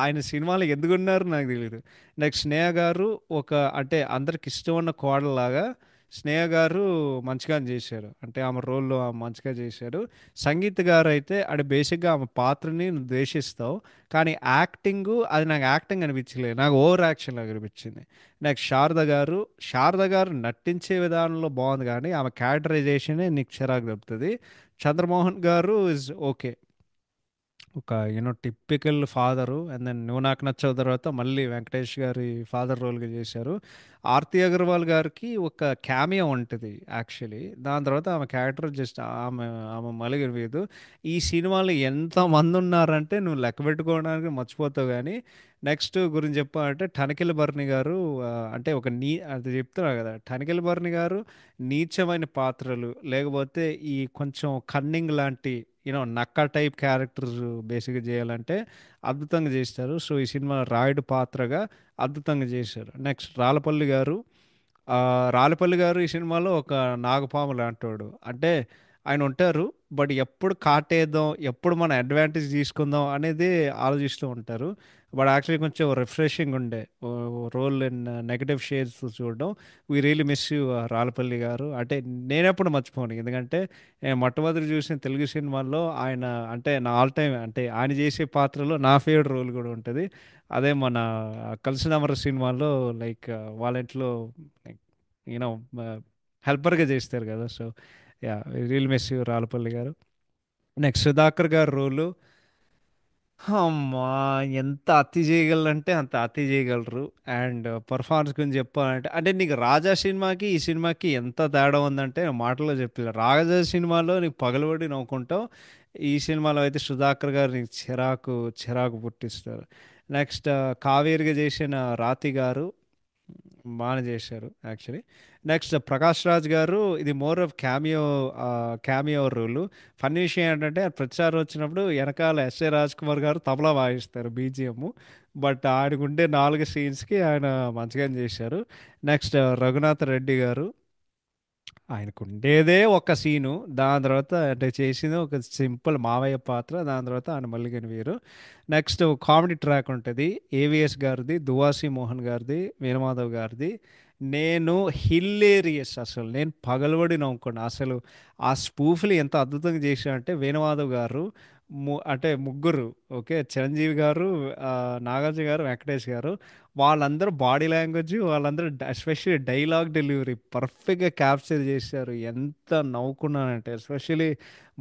ఆయన సినిమాలు ఎందుకున్నారు నాకు తెలియదు. నెక్స్ట్ స్నేహ గారు, ఒక అంటే అందరికి ఇష్టం ఉన్న కోడలాగా స్నేహ గారు మంచిగా చేశారు. అంటే ఆమె రోల్లో ఆమె మంచిగా చేశారు. సంగీత్ గారు అయితే అంటే బేసిక్గా ఆమె పాత్రని నువ్వు ద్వేషిస్తావు, కానీ అది నాకు యాక్టింగ్ అనిపించలేదు, నాకు ఓవర్ యాక్షన్ లాగా అనిపించింది. నెక్స్ట్ శారద గారు నటించే విధానంలో బాగుంది, కానీ ఆమె క్యారెక్టరైజేషనే నీకు చిరాకు తప్పుతుంది. చంద్రమోహన్ గారు ఇస్ ఓకే, ఒక టిపికల్ ఫాదరు. అండ్ దెన్ నువ్వు నాకు నచ్చావు తర్వాత మళ్ళీ వెంకటేష్ గారి ఫాదర్ రోల్గా చేశారు. ఆర్తి అగర్వాల్ గారికి ఒక క్యామియో ఉంటుంది యాక్చువల్లీ. దాని తర్వాత ఆమె క్యారెక్టర్ జస్ట్ ఆమె మలిగిపోయేదు. ఈ సినిమాలో ఎంతమంది ఉన్నారంటే నువ్వు లెక్క పెట్టుకోవడానికి మర్చిపోతావు. కానీ నెక్స్ట్ గురించి చెప్పాలంటే టనకెల్ బర్ని గారు, అంటే అది చెప్తున్నా కదా, టనకెల్ బర్ని గారు నీచమైన పాత్రలు, లేకపోతే ఈ కొంచెం కన్నింగ్ లాంటి నక్క టైప్ క్యారెక్టర్స్ బేసిక్గా చేయాలంటే అద్భుతంగా చేస్తారు. సో ఈ సినిమా రాయుడు పాత్రగా అద్భుతంగా చేశారు. నెక్స్ట్ రాలపల్లి గారు ఈ సినిమాలో ఒక నాగపాము లాంటోడు. అంటే ఆయన ఉంటారు, బట్ ఎప్పుడు కాటేద్దాం, ఎప్పుడు మన అడ్వాంటేజ్ తీసుకుందాం అనేది ఆలోచిస్తూ ఉంటారు. బట్ యాక్చువల్లీ కొంచెం రిఫ్రెషింగ్ ఉండే రోల్ ఇన్ నెగటివ్ షేడ్స్ చూడడం. We really miss you Ralapalli గారు. అంటే నేనెప్పుడు మర్చిపోను, ఎందుకంటే నేను మొట్టమొదటి చూసిన తెలుగు సినిమాల్లో ఆయన, అంటే నా ఆల్ టైమ్, అంటే ఆయన చేసే పాత్రలో నా ఫేవరెట్ రోల్ కూడా ఉంటుంది. అదే మన కలిసినమర సినిమాలో, లైక్ వాళ్ళ ఇంట్లో యూనో హెల్పర్గా చేస్తారు కదా. So yeah, real miss you Ralapalli గారు. నెక్స్ట్ సుధాకర్ గారు రోలు, అమ్మా, ఎంత అతి చేయగలరంటే అంత అతి చేయగలరు. అండ్ పర్ఫార్మెన్స్ గురించి చెప్పాలంటే, అంటే నీకు రాజా సినిమాకి ఈ సినిమాకి ఎంత తేడా ఉందంటే మాటల్లో చెప్పలేదు. రాజా సినిమాలో నీకు పగలబడి నవ్వుకుంటావు, ఈ సినిమాలో అయితే సుధాకర్ గారు నీకు చిరాకు చిరాకు పుట్టిస్తారు. నెక్స్ట్ కావేరిగా చేసిన రాతి గారు బాగానే చేశారు యాక్చువల్లీ. నెక్స్ట్ ప్రకాష్ రాజ్ గారు, ఇది more of cameo role. Funny విషయం ఏంటంటే ప్రతిసారి వచ్చినప్పుడు వెనకాల రాజ్ కుమార్ గారు తబలా వాయిస్తారు బీజిఎం. బట్ ఆయనకుండే 4 సీన్స్కి ఆయన మంచిగానే చేశారు. నెక్స్ట్ రఘునాథ్ రెడ్డి గారు, ఆయనకు ఉండేదే ఒక సీను, దాని తర్వాత అంటే చేసింది ఒక సింపుల్ మావయ్య పాత్ర, దాని తర్వాత ఆయన మల్లిగని వీరు. నెక్స్ట్ కామెడీ ట్రాక్ ఉంటుంది, ఏవిఎస్ గారిది, దువాసి మోహన్ గారిది, వేణుమాధవ్ గారిది. నేను హిల్లేరియస్, అసలు నేను పగలబడి నవ్వుకున్నా. అసలు ఆ స్పూఫ్లు ఎంత అద్భుతంగా చేశారంటే వేణుమాధవ్ గారు అంటే ముగ్గురు. ఓకే. చిరంజీవి గారు, నాగార్జున గారు, వెంకటేష్ గారు, వాళ్ళందరూ బాడీ లాంగ్వేజ్, వాళ్ళందరూ ఎస్పెషల్లీ డైలాగ్ డెలివరీ పర్ఫెక్ట్గా క్యాప్చర్ చేశారు. ఎంత నవ్వుకున్నానంటే, ఎస్పెషల్లీ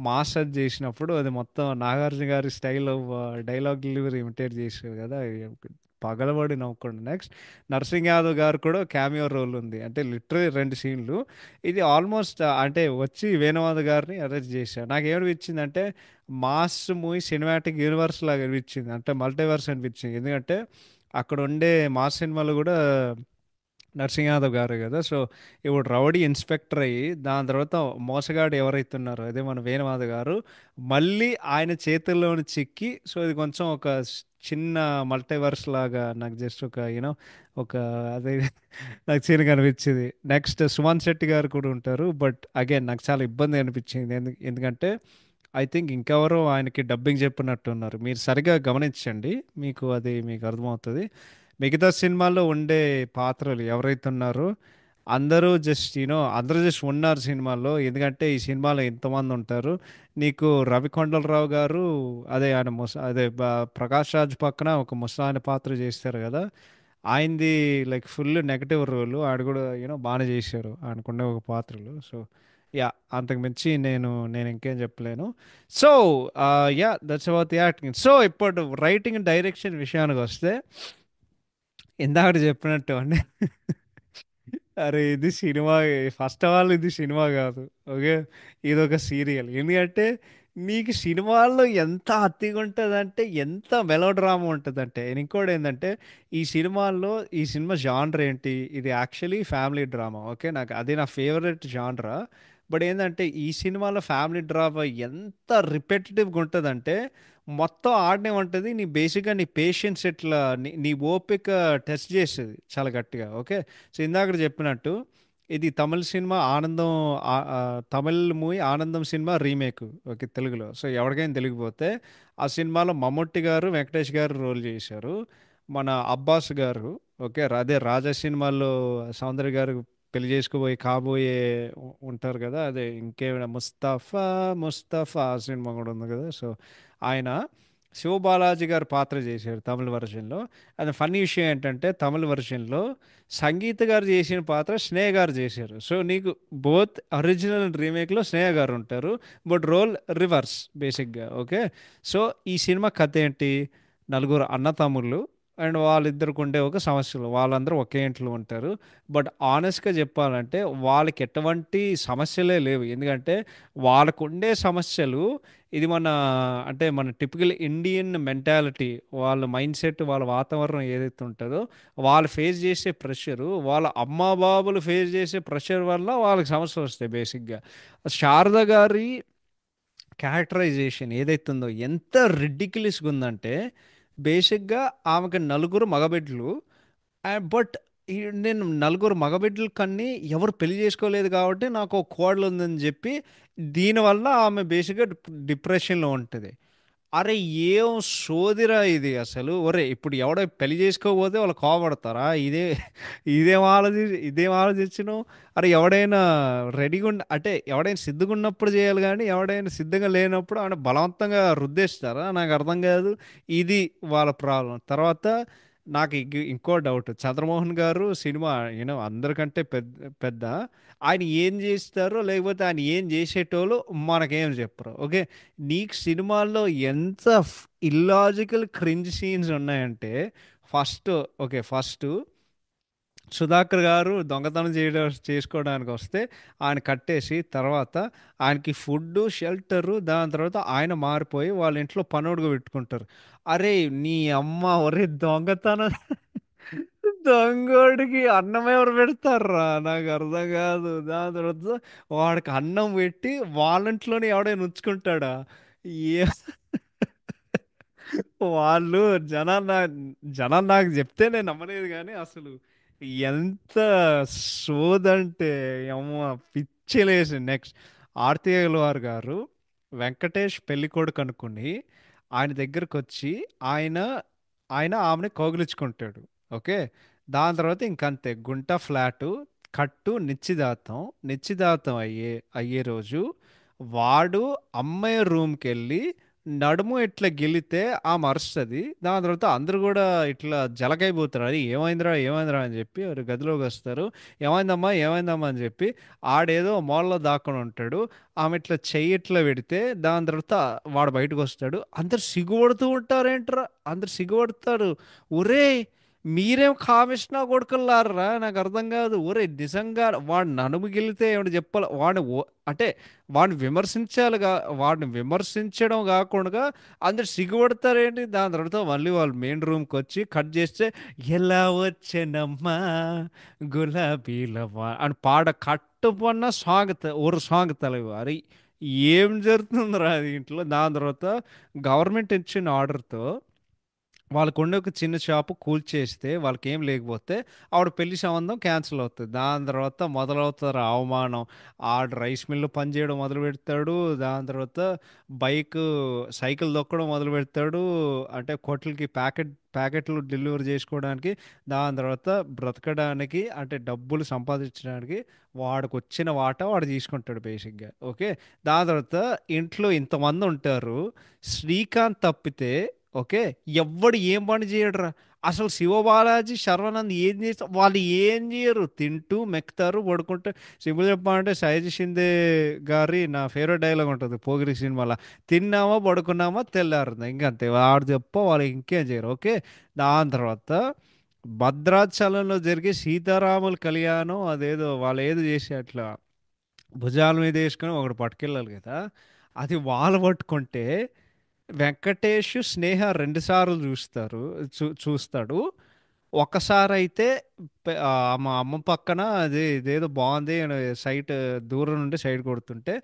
మాస్టర్ చేసినప్పుడు అది మొత్తం నాగార్జున గారి స్టైల్ డైలాగ్ డెలివరీ ఇమిటేట్ చేశారు కదా. పగలబడి నవ్వుకోండి. నెక్స్ట్ నర్సింగ్ యాదవ్ గారు కూడా క్యామియో రోల్ ఉంది. అంటే లిటరలీ రెండు సీన్లు. ఇది ఆల్మోస్ట్ అంటే వచ్చి వేణుమాధవ్ గారిని అరెస్ట్ చేశారు. నాకు ఏమనిపించిందంటే మాస్ మూవీ సినిమాటిక్ యూనివర్స్ లాగా అనిపించింది. అంటే మల్టీవర్స్ అనిపించింది. ఎందుకంటే అక్కడ ఉండే మాస్ సినిమాలు కూడా నర్సింగ్ యాదవ్ గారు కదా. సో ఇప్పుడు రౌడీ ఇన్స్పెక్టర్ అయ్యి దాని తర్వాత మోసగాడు ఎవరైతే ఉన్నారో అదే మన వేణుమాధవ్ గారు మళ్ళీ ఆయన చేతుల్లోని చిక్కి, సో ఇది కొంచెం ఒక చిన్న మల్టీవర్స్ లాగా నాకు జస్ట్ ఒక యూనో ఒక అదే నాకు చిన్నగా అనిపించింది. నెక్స్ట్ సుమన్ శెట్టి గారు కూడా ఉంటారు. బట్ అగైన్ నాకు చాలా ఇబ్బంది అనిపించింది. ఎందుకంటే ఐ థింక్ ఇంకెవరో ఆయనకి డబ్బింగ్ చెప్పినట్టున్నారు. మీరు సరిగా గమనించండి, మీకు అది మీకు అర్థమవుతుంది. మిగతా సినిమాల్లో ఉండే పాత్రలు ఎవరైతే ఉన్నారో అందరూ జస్ట్ అందరూ జస్ట్ ఉన్నారు సినిమాల్లో. ఎందుకంటే ఈ సినిమాలో ఎంతమంది ఉంటారు. నీకు రవికొండలరావు గారు అదే ఆయన అదే ప్రకాష్ రాజ్ పక్కన ఒక ముసలాయన పాత్ర చేస్తారు కదా. ఆయనది లైక్ ఫుల్ నెగటివ్ రోల్. ఆడు కూడా బాగానే చేశారు ఆయనకున్న ఒక పాత్రలు. సో యా, అంతకు మించి నేను ఇంకేం చెప్పలేను. So yeah, that's about the acting. So ఇప్పుడు రైటింగ్ డైరెక్షన్ విషయానికి వస్తే ఇందాక చెప్పినట్టు అండి. అరే ఇది సినిమా. ఫస్ట్ ఆఫ్ ఆల్ ఇది సినిమా కాదు. ఓకే, ఇది ఒక సీరియల్. ఎందుకంటే నీకు సినిమాల్లో ఎంత అతిగా ఉంటుందంటే, ఎంత మెలో డ్రామా ఉంటుందంటే, ఇంకోటి ఏంటంటే ఈ సినిమాల్లో ఈ సినిమా జానర్ ఏంటి, ఇది యాక్చువల్లీ ఫ్యామిలీ డ్రామా. ఓకే, నాకు అది నా ఫేవరెట్ జానరా. బట్ ఏంటంటే ఈ సినిమాలో ఫ్యామిలీ డ్రామా ఎంత రిపెటేటివ్గా ఉంటుందంటే మొత్తం ఆడనే ఉంటుంది. నీ బేసిక్గా నీ పేషెన్స్ ఎట్లా నీ ఓపిక టెస్ట్ చేస్తుంది చాలా గట్టిగా. ఓకే, సో ఇందాక చెప్పినట్టు ఇది తమిళ సినిమా ఆనందం. తమిళ్ మూవీ ఆనందం సినిమా రీమేక్. ఓకే, తెలుగులో. సో ఎవరికైనా తెలియకపోతే ఆ సినిమాలో మమ్ముట్టి గారు, వెంకటేష్ గారు రోల్ చేశారు. మన అబ్బాస్ గారు, ఓకే, అదే రాజా సినిమాలో సౌందర్య గారు పెళ్లి చేసుకోబోయి కాబోయే ఉంటారు కదా. అదే ఇంకేమైనా ముస్తఫా ముస్తఫా ఆ సినిమా కూడా ఉంది కదా. సో ఆయన శివబాలాజీ గారు పాత్ర చేశారు తమిళ వెర్షన్లో. అది ఫన్నీ విషయం ఏంటంటే తమిళ వెర్షన్లో సంగీత గారు చేసిన పాత్ర స్నేహ గారు చేశారు. సో నీకు బోత్ ఒరిజినల్ రీమేక్లో స్నేహ గారు ఉంటారు, బట్ రోల్ రివర్స్ బేసిక్గా. ఓకే, సో ఈ సినిమా కథ ఏంటి, నలుగురు అన్నతమ్ముళ్ళు అండ్ వాళ్ళిద్దరికి ఉండే ఒక సమస్యలు, వాళ్ళందరూ ఒకే ఇంట్లో ఉంటారు. బట్ ఆనెస్ట్గా చెప్పాలంటే వాళ్ళకి ఎటువంటి సమస్యలే లేవు. ఎందుకంటే వాళ్ళకు ఉండే సమస్యలు ఇది అంటే మన టిపికల్ ఇండియన్ మెంటాలిటీ, వాళ్ళ మైండ్ సెట్, వాళ్ళ వాతావరణం ఏదైతే ఉంటుందో వాళ్ళు ఫేస్ చేసే ప్రెషరు, వాళ్ళ అమ్మా బాబులు ఫేస్ చేసే ప్రెషర్ వల్ల వాళ్ళకి సమస్యలు వస్తాయి బేసిక్గా. శారద గారి క్యారెక్టరైజేషన్ ఏదైతే ఉందో ఎంత రిడిక్యులస్గా ఉందంటే, బేసిక్గా ఆమెకి నలుగురు మగబిడ్డలు. బట్ నేను నలుగురు మగబిడ్డలు కన్నీ ఎవరు పెళ్లి చేసుకోలేదు కాబట్టి నాకు ఒక కోడలు ఉందని చెప్పి దీనివల్ల ఆమె బేసిక్గా డిప్రెషన్లో ఉంటుంది. అరే ఏం సోదిరా ఇది అసలు. ఒరే ఇప్పుడు ఎవడో పెళ్లి చేసుకోకపోతే వాళ్ళు కోపడతారా? ఇదేం ఆలోచించను. అరే ఎవడైనా రెడీగా అంటే ఎవడైనా సిద్ధంగా ఉన్నప్పుడు చేయాలి, కానీ ఎవడైనా సిద్ధంగా లేనప్పుడు ఆయన బలవంతంగా రుద్దేస్తారా? నాకు అర్థం కాదు. ఇది వాళ్ళ ప్రాబ్లం. తర్వాత నాకు ఇంకో డౌట్, చంద్రమోహన్ గారు సినిమా అందరికంటే పెద్ద పెద్ద ఆయన ఏం చేస్తారో లేకపోతే ఆయన ఏం చేసేటోళ్ళు మనకేం చెప్పరు. ఓకే, నీకు సినిమాల్లో ఎంత ఇల్లాజికల్ క్రింజ్ సీన్స్ ఉన్నాయంటే ఫస్ట్ ఓకే ఫస్ట్ సుధాకర్ గారు దొంగతనం చేసుకోవడానికి వస్తే ఆయన కట్టేసి తర్వాత ఆయనకి ఫుడ్ షెల్టరు, దాని తర్వాత ఆయన మారిపోయి వాళ్ళ ఇంట్లో పనోడుగా పెట్టుకుంటారు. అరే నీ అమ్మ, ఒరే దొంగతనం దొంగోడికి అన్నం ఎవరు పెడతారా? నాకు అర్థం కాదు. దాని తర్వాత వాడికి అన్నం పెట్టి వాళ్ళ ఇంట్లోనే ఎవడైనా ఉంచుకుంటాడా? ఏ వాళ్ళు జనాలు నా జనాలు నాకు చెప్తే నేను నమ్మలేదు, కానీ అసలు ఎంత సోదంటే అమ్మ పిచ్చిలేసి. నెక్స్ట్ ఆర్తి అగర్వాల్ గారు వెంకటేష్ పెళ్లి కొడుకు అనుకుని ఆయన దగ్గరకు వచ్చి ఆయన ఆయన ఆమెని కౌగిలించుకుంటాడు. ఓకే, దాని తర్వాత ఇంకంతే గుంట ఫ్లాటు కట్టు నిశ్చితార్థం. నిశ్చితార్థం అయ్యే అయ్యే రోజు వాడు అమ్మాయి రూమ్కి వెళ్ళి నడుము ఇట్లా గెలితే ఆమె అరుస్తుంది. దాని తర్వాత అందరూ కూడా ఇట్లా జలకైపోతారు. అది ఏమైందిరా ఏమైందిరా అని చెప్పి వారు గదిలోకి వస్తారు. ఏమైందమ్మా ఏమైందమ్మా అని చెప్పి ఆడేదో మూలలో దాక్కొని ఉంటాడు. ఆమె ఇట్లా చెయ్యి ఇట్లా పెడితే దాని తర్వాత వాడు బయటకు వస్తాడు. అందరు సిగ్గుపడుతూ ఉంటారేంట్రా, అందరు సిగ్గుపడతారు. ఒరే మీరేం కామిష్నా కొడుకులారా, నాకు అర్థం కాదు. ఒరే నిజంగా వాడు నడుము గెలితే ఏమిటి చెప్పాలి వాడిని అంటే వాడిని విమర్శించాలిగా, వాడిని విమర్శించడం కాకుండా అందరు సిగ్గుపడతారేంటి. దాని తర్వాత మళ్ళీ వాళ్ళు మెయిన్ రూమ్కి వచ్చి కట్ చేస్తే ఎలా వచ్చేనమ్మా గులాబీలవ్వ అని కట్టుపన్న సాంగ్ ఒక సాంగ్ తలవి అరే ఏం జరుగుతుందిరా అది ఇంట్లో. దాని తర్వాత గవర్నమెంట్ ఇచ్చిన ఆర్డర్తో వాళ్ళకు ఉండే ఒక చిన్న షాపు కూల్చేస్తే వాళ్ళకి ఏం లేకపోతే ఆవిడ పెళ్లి సంబంధం క్యాన్సిల్ అవుతుంది. దాని తర్వాత మొదలవుతారు అవమానం. ఆడ రైస్ మిల్లు పనిచేయడం మొదలు పెడతాడు. దాని తర్వాత బైక్ సైకిల్ దొక్కడం మొదలు పెడతాడు. అంటే కొట్లకి ప్యాకెట్లు డెలివరీ చేసుకోవడానికి. దాని తర్వాత బ్రతకడానికి అంటే డబ్బులు సంపాదించడానికి వాడికి వచ్చిన వాటా వాడు తీసుకుంటాడు బేసిక్గా. ఓకే. దాని తర్వాత ఇంట్లో ఇంతమంది ఉంటారు, శ్రీకాంత్ తప్పితే ఓకే ఎవ్వడు ఏం పని చేయడురా. అసలు శివబాలాజీ శర్వానంద్ ఏం చేస్తారు, వాళ్ళు ఏం చేయరు, తింటూ మెక్కుతారు పడుకుంటే. సింపుల్ చెప్పాలంటే సైజు షిందే గారి నా ఫేవరెట్ డైలాగ్ ఉంటుంది పోగిరి సినిమాలో, తిన్నామా పడుకున్నామా తెల్లారుందా ఇంకంతే. వాడు చెప్ప వాళ్ళు ఇంకేం చేయరు. ఓకే. దాని తర్వాత భద్రాచలంలో జరిగే సీతారాముల కళ్యాణం అదేదో వాళ్ళు ఏదో చేసి అట్లా భుజాల మీద వేసుకొని ఒకటి పట్టుకెళ్ళాలి కదా, అది వాళ్ళు పట్టుకుంటే వెంకటేష్ స్నేహ రెండుసార్లు చూస్తాడు. ఒకసారి అయితే మా అమ్మ పక్కన అది ఇదేదో బాగుంది అని సైట్ దూరం నుండి సైడ్ కొడుతుంటే,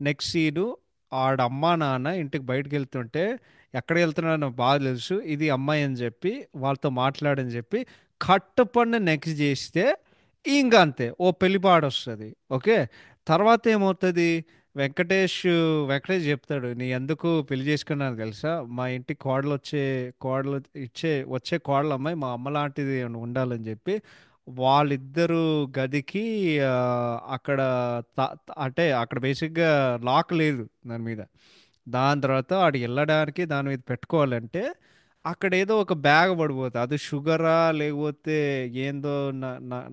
నెక్స్ట్ సీను ఆడమ్మా నాన్న ఇంటికి బయటకు వెళ్తుంటే ఎక్కడికి వెళ్తున్నారో నాకు బాగా తెలుసు ఇది అమ్మాయి అని చెప్పి వాళ్ళతో మాట్లాడని చెప్పి కట్టుపడిన నెక్స్ట్ చేస్తే ఇంకా అంతే ఓ పెళ్లి పాట వస్తుంది. ఓకే. తర్వాత ఏమవుతుంది, వెంకటేష్ వెంకటేష్ చెప్తాడు నీ ఎందుకు పెళ్లి చేసుకున్నాను తెలుసా, మా ఇంటికి కోడలు వచ్చే కోడలు అమ్మాయి మా అమ్మ లాంటిది ఉండాలని చెప్పి వాళ్ళిద్దరు గదికి ఆ, అక్కడ అంటే అక్కడ బేసిక్గా లాక్ లేదు దాని మీద. దాని తర్వాత ఆడు వెళ్ళడానికి దాని మీద పెట్టుకోవాలంటే అక్కడ ఏదో ఒక బ్యాగ్ పడిపోతుంది. అది షుగరా లేకపోతే ఏందో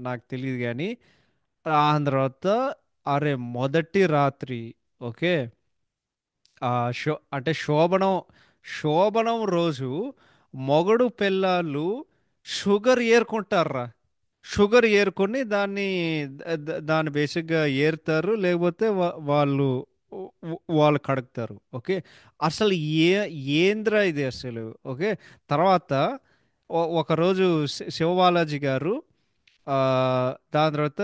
నాకు తెలియదు కానీ దాని తర్వాత అరే మొదటి రాత్రి ఓకే అంటే శోభనం రోజు మొగడు పెళ్ళాళ్ళు షుగర్ ఏరుకుంటారా. షుగర్ ఏరుకొని దాన్ని బేసిక్గా ఏరుతారు, లేకపోతే వాళ్ళు కడుగుతారు. ఓకే. అసలు ఏ ఏంద్రా ఇది అసలు. ఓకే. తర్వాత ఒకరోజు శివబాలాజీ గారు ఆ, దాని తర్వాత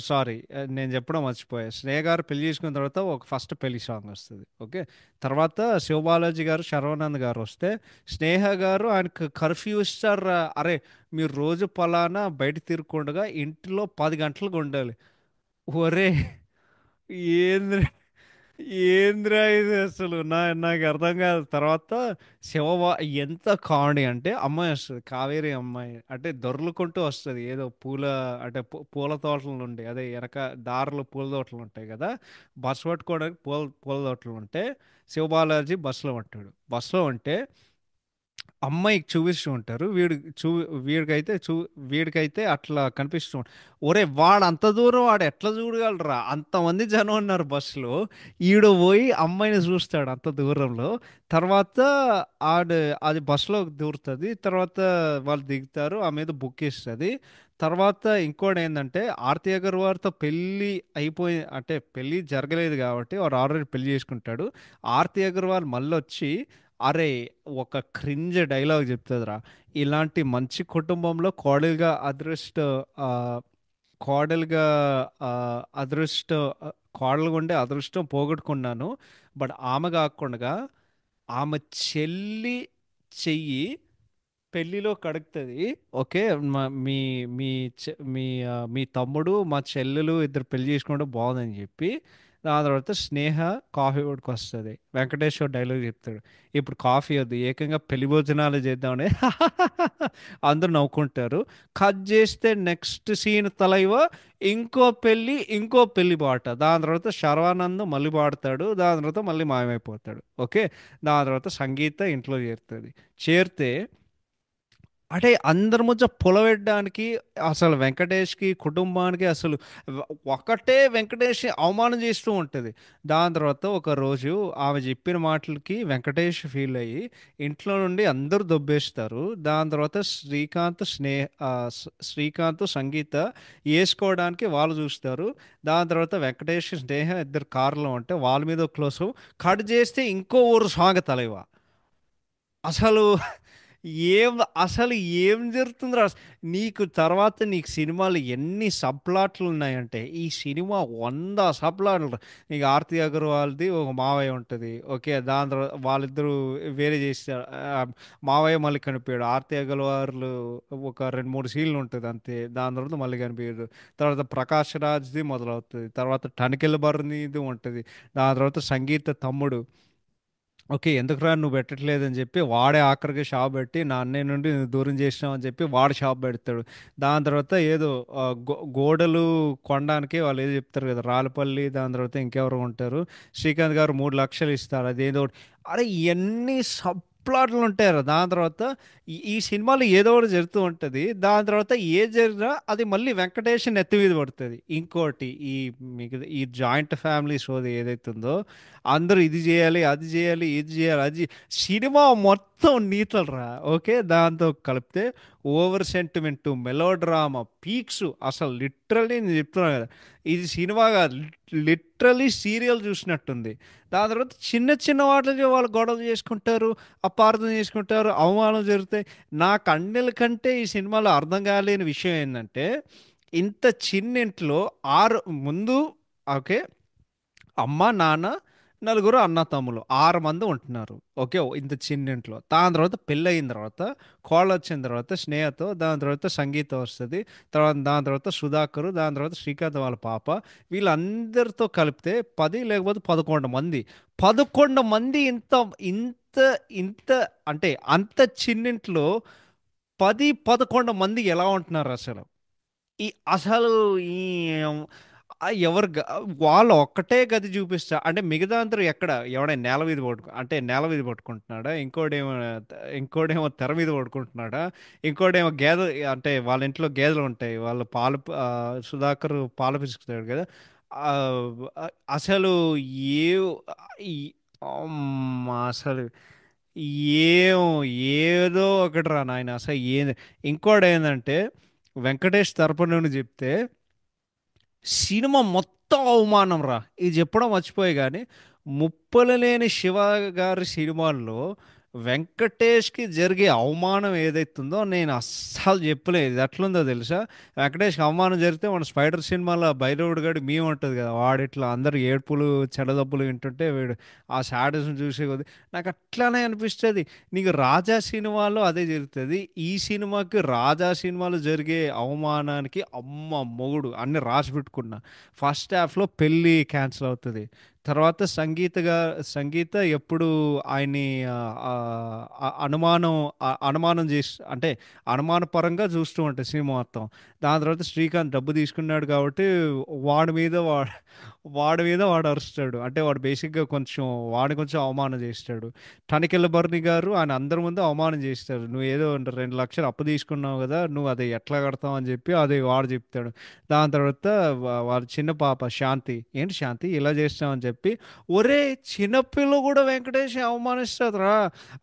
సారీ నేను చెప్పడం మర్చిపోయా, స్నేహ గారు పెళ్లి చేసుకున్న తర్వాత ఒక ఫస్ట్ పెళ్లి సాంగ్ వస్తుంది. ఓకే. తర్వాత శివబాలాజీ గారు శర్వానంద్ గారు వస్తే స్నేహ గారు ఆయనకు కర్ఫ్యూ ఇస్తారు. అరే మీరు రోజు పలానా బయట తిరగకుండా ఇంట్లో 10 గంటలకు ఉండాలి. ఒరే ఏంద్ర ఏంద్రా ఇది అసలు నాకు అర్థం కాదు. తర్వాత శివ ఎంత కామెడీ అంటే అమ్మాయి వస్తుంది, కావేరి అమ్మాయి అంటే దొర్లుకుంటూ వస్తుంది ఏదో అంటే పూల తోటల నుండి, అదే వెనక దారిలో పూల తోటలు ఉంటాయి కదా, బస్సు పట్టుకోవడానికి పూల తోటలు ఉంటే శివబాలాజీ బస్సులో ఉంటాడు. బస్సులో ఉంటే అమ్మాయికి చూపిస్తూ ఉంటారు, వీడికైతే వీడికైతే అట్లా కనిపిస్తూ ఉంటారు. ఒరే వాడు అంత దూరం వాడు ఎట్లా చూడగలరా, అంతమంది జనం ఉన్నారు బస్సులో, ఈడు పోయి అమ్మాయిని చూస్తాడు అంత దూరంలో. తర్వాత ఆడు అది బస్సులో దూరుతుంది. తర్వాత వాళ్ళు దిగుతారు, ఆ మీద బుక్ ఇస్తుంది. తర్వాత ఇంకోటి ఏంటంటే ఆర్తి అగర్వాల్తో పెళ్ళి అయిపోయి అంటే పెళ్ళి జరగలేదు కాబట్టి వాడు ఆల్రెడీ పెళ్లి చేసుకుంటాడు. ఆర్తి అగర్వాల్ మళ్ళీ వచ్చి అరే ఒక క్రింజ్ డైలాగ్ చెప్తుందిరా, ఇలాంటి మంచి కుటుంబంలో ఆ, కోడలుగా ఆ, అదృష్ట కోడలుగా ఉండే అదృష్టం పోగొట్టుకున్నాను. బట్ ఆమె కాకుండా ఆమె చెల్లి చెయ్యి పెళ్లిలో కడుగుతుంది. ఓకే. మీ మీ మీ తమ్ముడు మా చెల్లెలు ఇద్దరు పెళ్లి చేసుకోవడం బాగుందని చెప్పి దాని తర్వాత స్నేహ కాఫీ కొట్టుకొస్తుంది. వెంకటేశ్వర డైలాగ్ చెప్తాడు, ఇప్పుడు కాఫీ వద్దు, ఏకంగా పెళ్లి భోజనాలు చేద్దామని. అందరూ నవ్వుకుంటారు. కట్ చేస్తే నెక్స్ట్ సీన్ తలైవ ఇంకో పెళ్ళి, ఇంకో పెళ్లి పాట. దాని తర్వాత శర్వానంద్ మళ్ళీ పాడతాడు, దాని తర్వాత మళ్ళీ మాయమైపోతాడు. ఓకే. దాని తర్వాత సంగీత ఇంట్లో చేరుతుంది. చేరితే అంటే అందరి మధ్య పొలవెట్టడానికి అసలు వెంకటేష్కి కుటుంబానికి అసలు ఒకటే వెంకటేష్ అవమానం చేస్తూ ఉంటుంది. దాని తర్వాత ఒక రోజు ఆమె చెప్పిన మాటలకి వెంకటేష్ ఫీల్ అయ్యి ఇంట్లో నుండి అందరూ దొబ్బేస్తారు. దాని తర్వాత శ్రీకాంత్ సంగీత వేసుకోవడానికి వాళ్ళు చూస్తారు. దాని తర్వాత వెంకటేష్ స్నేహ ఇద్దరు కారులో ఉంటే వాళ్ళ మీద క్లోజ్ కట్ చేస్తే ఇంకో ఊరు సాంగ్ తలైవ. అసలు ఏం అసలు ఏం జరుగుతుందిరా? నీకు తర్వాత నీకు సినిమాలు ఎన్ని సబ్ప్లాట్లు ఉన్నాయంటే, ఈ సినిమా 100 సబ్ప్లాట్లు. నీకు ఆర్తి అగర్వాల్ది ఒక మావయ్య ఉంటుంది. ఓకే. దాని తర్వాత వాళ్ళిద్దరూ వేరే చేస్తారు. మావయ్య మళ్ళీ కనిపించాడు. ఆర్తి అగర్వాల్ ఒక 2 3 సీన్లు ఉంటుంది అంతే. దాని తర్వాత మళ్ళీ కనిపించదు. తర్వాత ప్రకాష్ రాజ్ది మొదలవుతుంది. తర్వాత టనికెల్ బర్నీది ఉంటుంది. దాని తర్వాత సంగీత తమ్ముడు, ఓకే, ఎందుకురా నువ్వు పెట్టట్లేదని చెప్పి వాడే ఆఖరికి షాప్ పెట్టి నా అన్నయ్య నుండి నువ్వు దూరం చేసినావు అని చెప్పి వాడు షాప్ పెడతాడు. దాని తర్వాత ఏదో గోడలు కొనడానికి వాళ్ళు ఏదో చెప్తారు కదా, రాళ్ళపల్లి. దాని తర్వాత ఇంకెవరు ఉంటారు, శ్రీకాంత్ గారు 3 లక్షలు ఇస్తారు, అదేదో ఒకటి. అరే ఎన్ని సబ్ ప్లాట్లు ఉంటారు. దాని తర్వాత ఈ సినిమాలో ఏదో ఒకటి జరుగుతూ ఉంటుంది. దాని తర్వాత ఏ జరిగినా అది మళ్ళీ వెంకటేష్ నెత్తి మీద పడుతుంది. ఇంకోటి ఈ మిగతా ఈ జాయింట్ ఫ్యామిలీ సోది ఏదైతే ఉందో, అందరూ ఇది చేయాలి, అది చేయాలి, ఇది చేయాలి, అది సినిమా మొత్తం నీతలు రా. ఓకే. దాంతో కలిపితే over sentiment, melodrama peaks. అసలు లిటరల్లీ నేను చెప్తున్నాను కదా, ఇది సినిమా కాదు, లిటరల్లీ సీరియల్ చూసినట్టుంది. దాని తర్వాత చిన్న చిన్న వాటికి వాళ్ళు గొడవ చేసుకుంటారు, అపార్థం చేసుకుంటారు, అవమానం జరుగుతాయి. నాకు అన్నిల కంటే ఈ సినిమాలో అర్థం కాలేని విషయం ఏంటంటే, ఇంత చిన్నింట్లో ఆరు ముందు, ఓకే, అమ్మ నాన్న నలుగురు అన్న తమ్ములు 6 మంది ఉంటున్నారు. ఓకే. ఇంత చిన్నింట్లో. దాని తర్వాత పెళ్ళి అయిన తర్వాత కోళ్ళు వచ్చిన తర్వాత స్నేహతో, దాని తర్వాత సంగీత వస్తుంది, తర్వాత దాని తర్వాత సుధాకరు, దాని తర్వాత శ్రీకాంత్ వాళ్ళ పాప, వీళ్ళందరితో కలిపితే 10 లేకపోతే 11 మంది. 11 మంది ఇంత ఇంత ఇంత అంటే అంత చిన్నింట్లో 10 11 మంది ఎలా ఉంటున్నారు అసలు? ఈ అసలు ఈ ఎవరు వాళ్ళు ఒక్కటే గది చూపిస్తా అంటే మిగతా అందరూ ఎక్కడ ఎవడైనా నేల మీద అంటే నేల మీద పట్టుకుంటున్నాడా, ఇంకోడేమో తెర మీద పడుకుంటున్నాడా, ఇంకోడేమో గేదె అంటే వాళ్ళ ఇంట్లో గేదెలు ఉంటాయి, వాళ్ళు పాలు సుధాకర్ పాలు పిసుకుతాడు కదా. ఆ, అసలు ఏ ఈ- అసలు ఏం ఏదో ఒకటి రా నాయన అసలు ఇంకోటి ఏంటంటే, వెంకటేష్ తరపు నుండి చెప్తే సినిమా మొత్తం అవమానం రా. ఇది చెప్పడం మర్చిపోయి కానీ, ముప్పలు లేని శివ గారి సినిమాల్లో వెంకటేష్కి జరిగే అవమానం ఏదైతుందో నేను అస్సలు చెప్పలేదు. ఇది ఎట్లుందో తెలుసా? వెంకటేష్కి అవమానం జరిగితే మన స్పైడర్ సినిమాలో బైరవుడు గడి మేము ఉంటుంది కదా, వాడిట్లా అందరు ఏడ్పులు చెడదప్పులు వింటుంటే వీడు ఆ సాడీస్ని చూసే కొద్ది నాకు అట్లానే అనిపిస్తుంది. నీకు రాజా సినిమాలో అదే జరుగుతుంది, ఈ సినిమాకి రాజా సినిమాలో జరిగే అవమానానికి అమ్మ మొగుడు అన్ని రాసి పెట్టుకున్నా. ఫస్ట్ హాఫ్లో పెళ్ళి క్యాన్సిల్ అవుతుంది. తర్వాత సంగీత ఎప్పుడు ఆయన్ని ఆ, ఆ, అనుమానం చేసి అంటే అనుమానపరంగా చూస్తూ ఉంటాయి సినిమా మొత్తం. దాని తర్వాత శ్రీకాంత్ డబ్బు తీసుకున్నాడు కాబట్టి వాడి మీద వాడు వాడి మీద వాడు అరుస్తాడు. అంటే వాడు బేసిక్గా కొంచెం వాడిని కొంచెం అవమానం చేస్తాడు. తనికెళ్ళ భరణి గారు ఆయన అందరి ముందు అవమానం చేస్తారు, నువ్వు ఏదో 2 లక్షలు అప్పు తీసుకున్నావు కదా, నువ్వు అది ఎట్లా కడతావు అని చెప్పి అది వాడు చెప్తాడు. దాని తర్వాత వారి చిన్న పాప శాంతి, ఏంటి శాంతి ఇలా చేస్తామని చెప్పి, ఒరే చిన్నపిల్ల కూడా వెంకటేష్ అవమానిస్తుందిరా,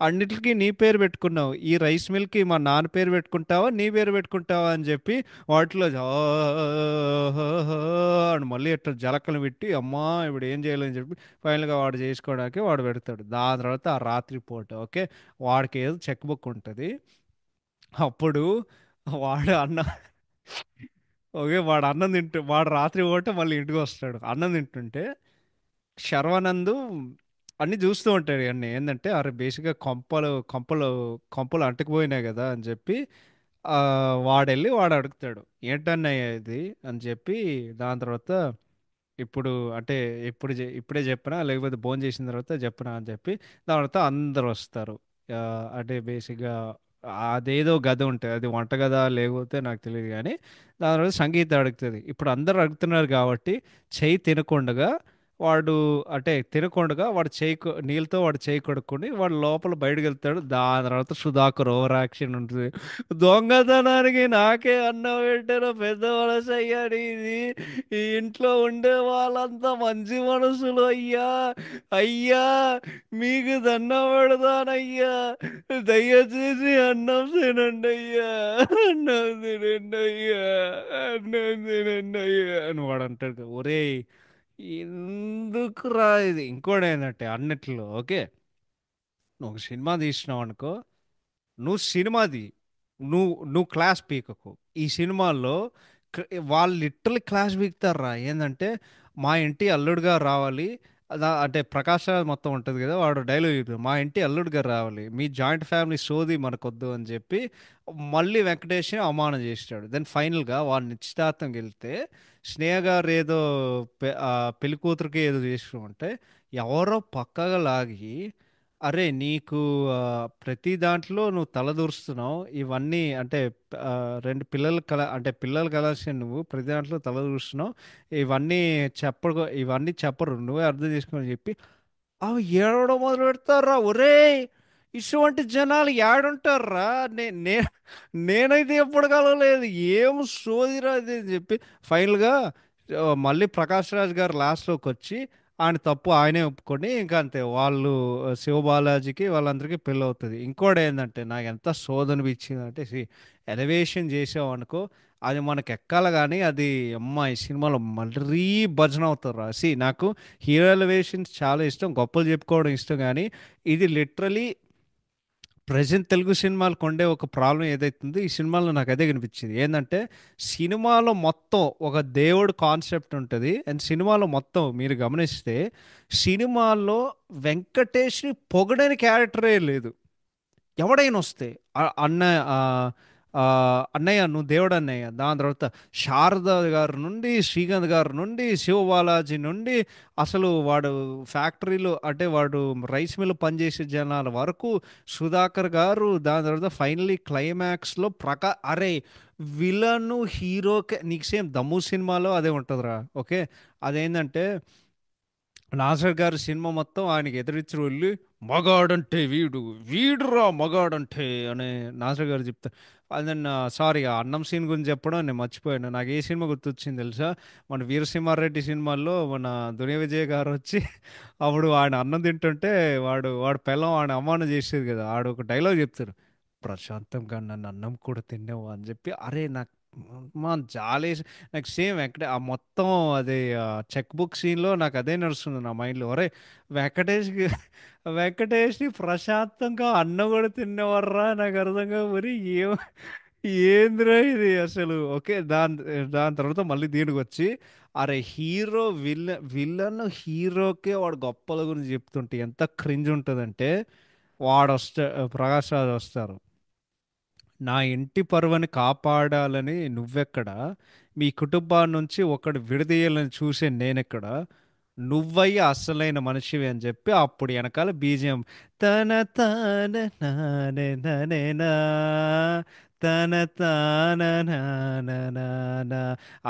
అన్నిటికీ నీ పేరు పెట్టుకున్నావు, ఈ రైస్ మిల్కి మా నాన్న పేరు పెట్టుకుంటావా నీ పేరు పెట్టుకుంటావా అని చెప్పి వాటిలో అని మళ్ళీ ఎట్లా జలకలు పెట్టి అమ్మా ఇప్పుడు ఏం చేయాలని చెప్పి ఫైనల్గా వాడు చేసుకోవడానికి వాడు పెడతాడు. దాని తర్వాత ఆ రాత్రి పూట, ఓకే, వాడికి ఏదో చెక్ బుక్ ఉంటుంది. అప్పుడు వాడు ఓకే, వాడు అన్నం వాడు రాత్రి పూట మళ్ళీ ఇంటికి వస్తాడు. అన్నం తింటుంటే శర్వానంద్ అన్ని చూస్తూ ఉంటాడు. అన్నీ ఏంటంటే అరే బేసిక్గా కొంపలు అంటుకుపోయినాయి కదా అని చెప్పి ఆ, వాడు అడుగుతాడు ఏంటన్నయ్య ఇది అని చెప్పి. దాని తర్వాత ఇప్పుడు అంటే ఇప్పుడే చెప్పనా లేకపోతే భోజనం చేసిన తర్వాత చెప్పనా అని చెప్పి దాని తర్వాత అందరు వస్తారు. అంటే బేసిక్గా అదేదో గది ఉంటుంది, అది వంట గదా లేకపోతే నాకు తెలియదు కానీ దాని తర్వాత సంగీత అడుగుతుంది. ఇప్పుడు అందరు అడుగుతున్నారు కాబట్టి చెయ్యి తినకుండగా వాడు అంటే తినకుండగా వాడు నీళ్ళతో వాడు చేయి కడుక్కొని వాడు లోపల బయటకు వెళ్తాడు. దాని తర్వాత సుధాకర్ ఓవర్ యాక్షన్ ఉంటుంది. దొంగతనానికి నాకే అన్నం పెట్టారు పెద్ద మనసు అయ్యాడు ఇది, ఈ ఇంట్లో ఉండే వాళ్ళంతా మంచి మనసులు అయ్యా, అయ్యా మీకు దండం పెడతానయ్యా, దయచేసి అన్నం తినండి అయ్యా, అన్నం తినండి అయ్యా, అన్నం తినండి అయ్యా అని వాడు అంటాడు. ఒరేయ్ ఎందుకురా ఇది. ఇంకోటి ఏంటంటే అన్నిట్లో ఓకే, నువ్వు ఒక సినిమా తీసినావు అనుకో, నువ్వు సినిమాది, నువ్వు క్లాస్ పీకకు. ఈ సినిమాల్లో వాళ్ళు లిటరల్ క్లాస్ పీకుతారా ఏంటంటే మా ఇంటి అల్లుడుగా రావాలి. అంటే ప్రకాష్ రాజ్ మొత్తం ఉంటుంది కదా, వాడు డైలాగ్ చెప్తాడు, మా ఇంటి అల్లుడుగా రావాలి, మీ జాయింట్ ఫ్యామిలీ సోది మనకొద్దు అని చెప్పి మళ్ళీ వెంకటేష్ అవమానం చేస్తాడు. దెన్ ఫైనల్గా వాడు నిశ్చితార్థంకి వెళ్తే స్నేహ గారు ఏదో పెళ్లి కూతురికి ఏదో చేస్తూ ఉంటే ఎవరో పక్కగా లాగి, అరే నీకు ప్రతి దాంట్లో నువ్వు తలదూరుస్తున్నావు, ఇవన్నీ అంటే ఆ, రెండు పిల్లలు అంటే పిల్లలు కలాల్సిన నువ్వు ప్రతి దాంట్లో తలదూరుస్తున్నావు, ఇవన్నీ ఇవన్నీ చెప్పరు, నువ్వే అర్థం చేసుకోని చెప్పి అవి ఏడవడం మొదలు పెడతారా. ఒరేయ్ ఇటువంటి జనాలు ఏడుంటారా. నే నే నేనైతే ఎప్పుడు కలవలేదు, ఏం సోదిరా ఇది అని చెప్పి ఫైనల్గా మళ్ళీ ప్రకాష్ రాజ్ గారు లాస్ట్లోకి వచ్చి ఆయన తప్పు ఆయనే ఒప్పుకొని ఇంకా అంతే వాళ్ళు శివబాలాజీకి వాళ్ళందరికీ పెళ్ళి అవుతుంది. ఇంకోటి ఏంటంటే నాకు ఎంత సోదనిపించిందంటే ఎలివేషన్ చేసావు అనుకో అది మనకు ఎక్కాలి కానీ అది అమ్మ ఈ సినిమాలో మరీ భజన అవుతారు. నాకు హీరో ఎలివేషన్స్ చాలా ఇష్టం, గొప్పలు చెప్పుకోవడం ఇష్టం, కానీ ఇది లిటరలీ ప్రజెంట్ తెలుగు సినిమాలకు ఉండే ఒక ప్రాబ్లం ఏదైతుందో ఈ సినిమాలో నాకు అదే కనిపించింది. ఏంటంటే సినిమాలో మొత్తం ఒక దేవుడు కాన్సెప్ట్ ఉంటుంది, అండ్ సినిమాలో మొత్తం మీరు గమనిస్తే సినిమాల్లో వెంకటేష్ని పొగడని క్యారెక్టరే లేదు. ఎవడైనా వస్తే అన్న ఆ, ఆ, అన్నయ్య నువ్వు దేవుడు అన్నయ్య, దాని తర్వాత శారద గారి నుండి శ్రీకాంత్ గారి నుండి శివబాలాజీ నుండి అసలు వాడు ఫ్యాక్టరీలో అంటే వాడు రైస్ మిల్ పనిచేసే జనాల వరకు సుధాకర్ గారు, దాని తర్వాత ఫైనలీ క్లైమాక్స్లో అరే విలను హీరోకే నీకు సేమ్ దమ్ము సినిమాలో అదే ఉంటుందిరా. ఓకే అదేంటంటే నాసర్ గారి సినిమా మొత్తం ఆయనకి ఎదురిచ్చిన వెళ్ళి మగాడంటే వీడురా మగాడంటే అని నాసర్ గారు చెప్తారు. అదే సారీ ఆ అన్నం సీన్ గురించి చెప్పడం నేను మర్చిపోయాను. నాకు ఏ సినిమా గుర్తొచ్చింది తెలుసా, మన వీరసింహారెడ్డి సినిమాల్లో మన దునియా విజయ్ గారు వచ్చి అప్పుడు ఆయన అన్నం తింటుంటే వాడు పెళ్ళం ఆయన అవమానం చేసేది కదా, ఆడు ఒక డైలాగ్ చెప్తారు, ప్రశాంతంగా నన్ను అన్నం కూడా తిన్నావు అని చెప్పి. అరే నాకు మా జాలేసి నాకు సేమ్ ఆ మొత్తం అది చెక్ బుక్ సీన్లో నాకు అదే నడుస్తుంది నా మైండ్లో. అరే వెంకటేష్కి వెంకటేష్ని ప్రశాంతంగా అన్నం కూడా తినేవర్రా నాకు అర్థంగా మరి ఏందిరా ఇది అసలు. ఓకే దాని తర్వాత మళ్ళీ దీనికి వచ్చి అరే హీరో విలన్ హీరోకే వాడు గొప్పల గురించి చెప్తుంటే ఎంత క్రింజ్ ఉంటుందంటే ప్రకాష్ రాజ్ వస్తారు, నా ఇంటి పరువుని కాపాడాలని నువ్వెక్కడ, మీ కుటుంబం నుంచి ఒకడు విడదీయాలని చూసే నేనెక్కడ, నువ్వయ్య అసలైన మనిషివి అని చెప్పి అప్పుడు వెనకాల బీజిఎం తన తాన నానే ననేనా తన తాన నానా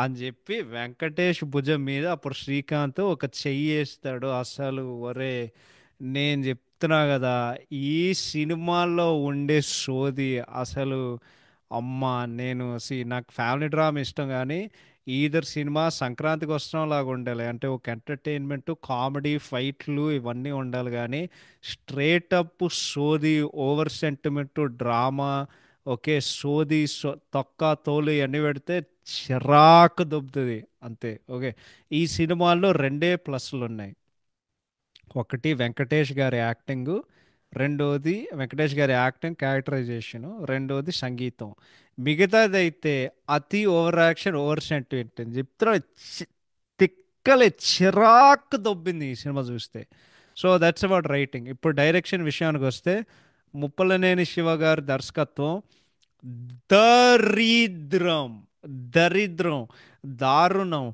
అని చెప్పి వెంకటేష్ భుజం మీద అప్పుడు శ్రీకాంత్ ఒక చెయ్యి వేస్తాడు. అసలు ఒరే నేను చెప్తున్నా కదా ఈ సినిమాల్లో ఉండే సోది అసలు అమ్మ. నాకు ఫ్యామిలీ డ్రామా ఇష్టం కానీ ఈధర్ సినిమా సంక్రాంతికి వస్తున్నాం లాగా ఉండాలి, అంటే ఒక ఎంటర్టైన్మెంట్ కామెడీ ఫైట్లు ఇవన్నీ ఉండాలి కానీ స్ట్రేట్ అప్ సోది ఓవర్ సెంటిమెంట్ డ్రామా ఓకే సోది తొక్క తోలు ఇవన్నీ పెడితే చిరాకు దొబ్బుతుంది అంతే. ఓకే ఈ సినిమాల్లో రెండే ప్లస్లు ఉన్నాయి, ఒకటి వెంకటేష్ గారి యాక్టింగ్, రెండోది వెంకటేష్ గారి యాక్టింగ్ క్యారెక్టరైజేషను, రెండోది సంగీతం. మిగతాదైతే అతి ఓవర్ యాక్షన్ ఓవర్ సెంటిమెంట్ అని చెప్తున్నా. తిక్కలే చిరాకు దొబ్బింది ఈ సినిమా చూస్తే. So that's about writing. ఇప్పుడు డైరెక్షన్ విషయానికి వస్తే ముప్పలనేని శివ గారి దర్శకత్వం దరిద్రం. దరిద్రం, దారుణం,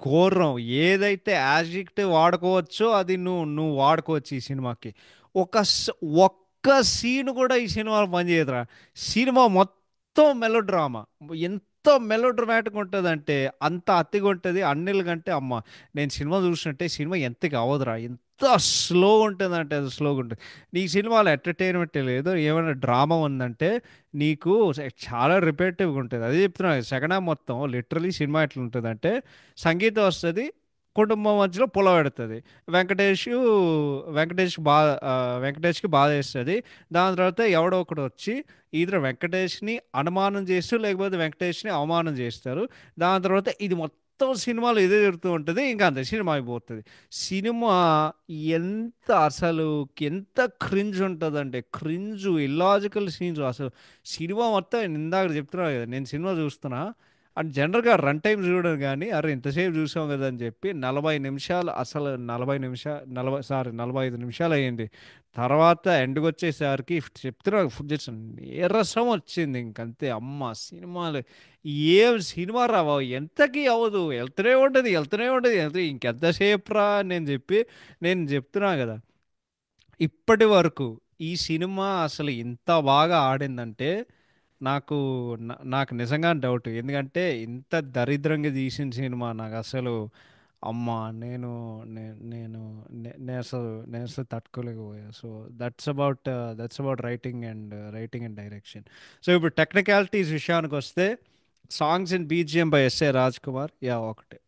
ఘోరం, ఏదైతే యాడ్జెక్టివ్ వాడుకోవచ్చో అది నువ్వు వాడుకోవచ్చు ఈ సినిమాకి. ఒక ఒక్క సీన్ కూడా ఈ సినిమాలో పనిచేయదురా. సినిమా మొత్తం మెలో డ్రామా. ఎంత మెలో డ్రామాటిక్ ఉంటుందంటే అంత అతిగా ఉంటుంది. అన్నిల కంటే అమ్మ, నేను సినిమా చూసినట్టే సినిమా ఎంతకి అవదురా. ఎంత స్లో ఉంటుందంటే అది స్లోగా ఉంటుంది. నీ సినిమాలో ఎంటర్టైన్మెంట్ లేదు, ఏమైనా డ్రామా ఉందంటే నీకు చాలా రిపేటివ్గా ఉంటుంది. అదే చెప్తున్నా, సెకండ్ హాఫ్ మొత్తం లిటరలీ సినిమా ఎట్లా ఉంటుంది అంటే సంగీతం వస్తుంది, కుటుంబం మధ్యలో పులవెడుతుంది. వెంకటేష్ వెంకటేష్ బా వెంకటేష్కి బాధ వేస్తుంది. దాని తర్వాత ఎవడో ఒకడు వచ్చి ఈధర్ వెంకటేష్ని అనుమానం చేస్తూ లేకపోతే వెంకటేష్ని అవమానం చేస్తారు. దాని తర్వాత ఇది మొత్తం సినిమాలో ఇదే జరుగుతూ ఉంటుంది. ఇంకా అంతే, సినిమా అయిపోతుంది. సినిమా అసలు ఎంత క్రింజ్ ఉంటుందంటే క్రింజు, ఇల్లాజికల్ సీన్స్ అసలు. సినిమా మొత్తం ఇందాక చెప్తున్నా కదా, నేను సినిమా చూస్తున్నా అండ్ జనరల్గా రన్ టైం చూడడం కానీ అరే ఇంతసేపు చూసాం కదా అని చెప్పి 40 నిమిషాలు, అసలు 40 నిమిషాలు, 45 నిమిషాలు అయ్యింది. తర్వాత ఎండ్కి వచ్చేసరికి చెప్తున్నా ఫుడ్ చేసిన నీరసం వచ్చింది. ఇంకంతే అమ్మ సినిమాలు ఏం సినిమా రావా, ఎంతకీ అవ్వదు, వెళ్తూనే ఉంటుంది ఇంకెంతసేపు రా అని నేను చెప్తున్నా కదా. ఇప్పటి వరకు ఈ సినిమా అసలు ఇంత బాగా ఆడిందంటే నాకు నాకు నిజంగా డౌట్. ఎందుకంటే ఇంత దరిద్రంగా తీసిన సినిమా నాకు అసలు అమ్మా నేను నేను అసలు తట్టుకోలేకపోయా. So that's about writing and direction. So ఇప్పుడు టెక్నికాలిటీస్ విషయానికి వస్తే songs and BGM by S A Raj Kumar, ఒకటే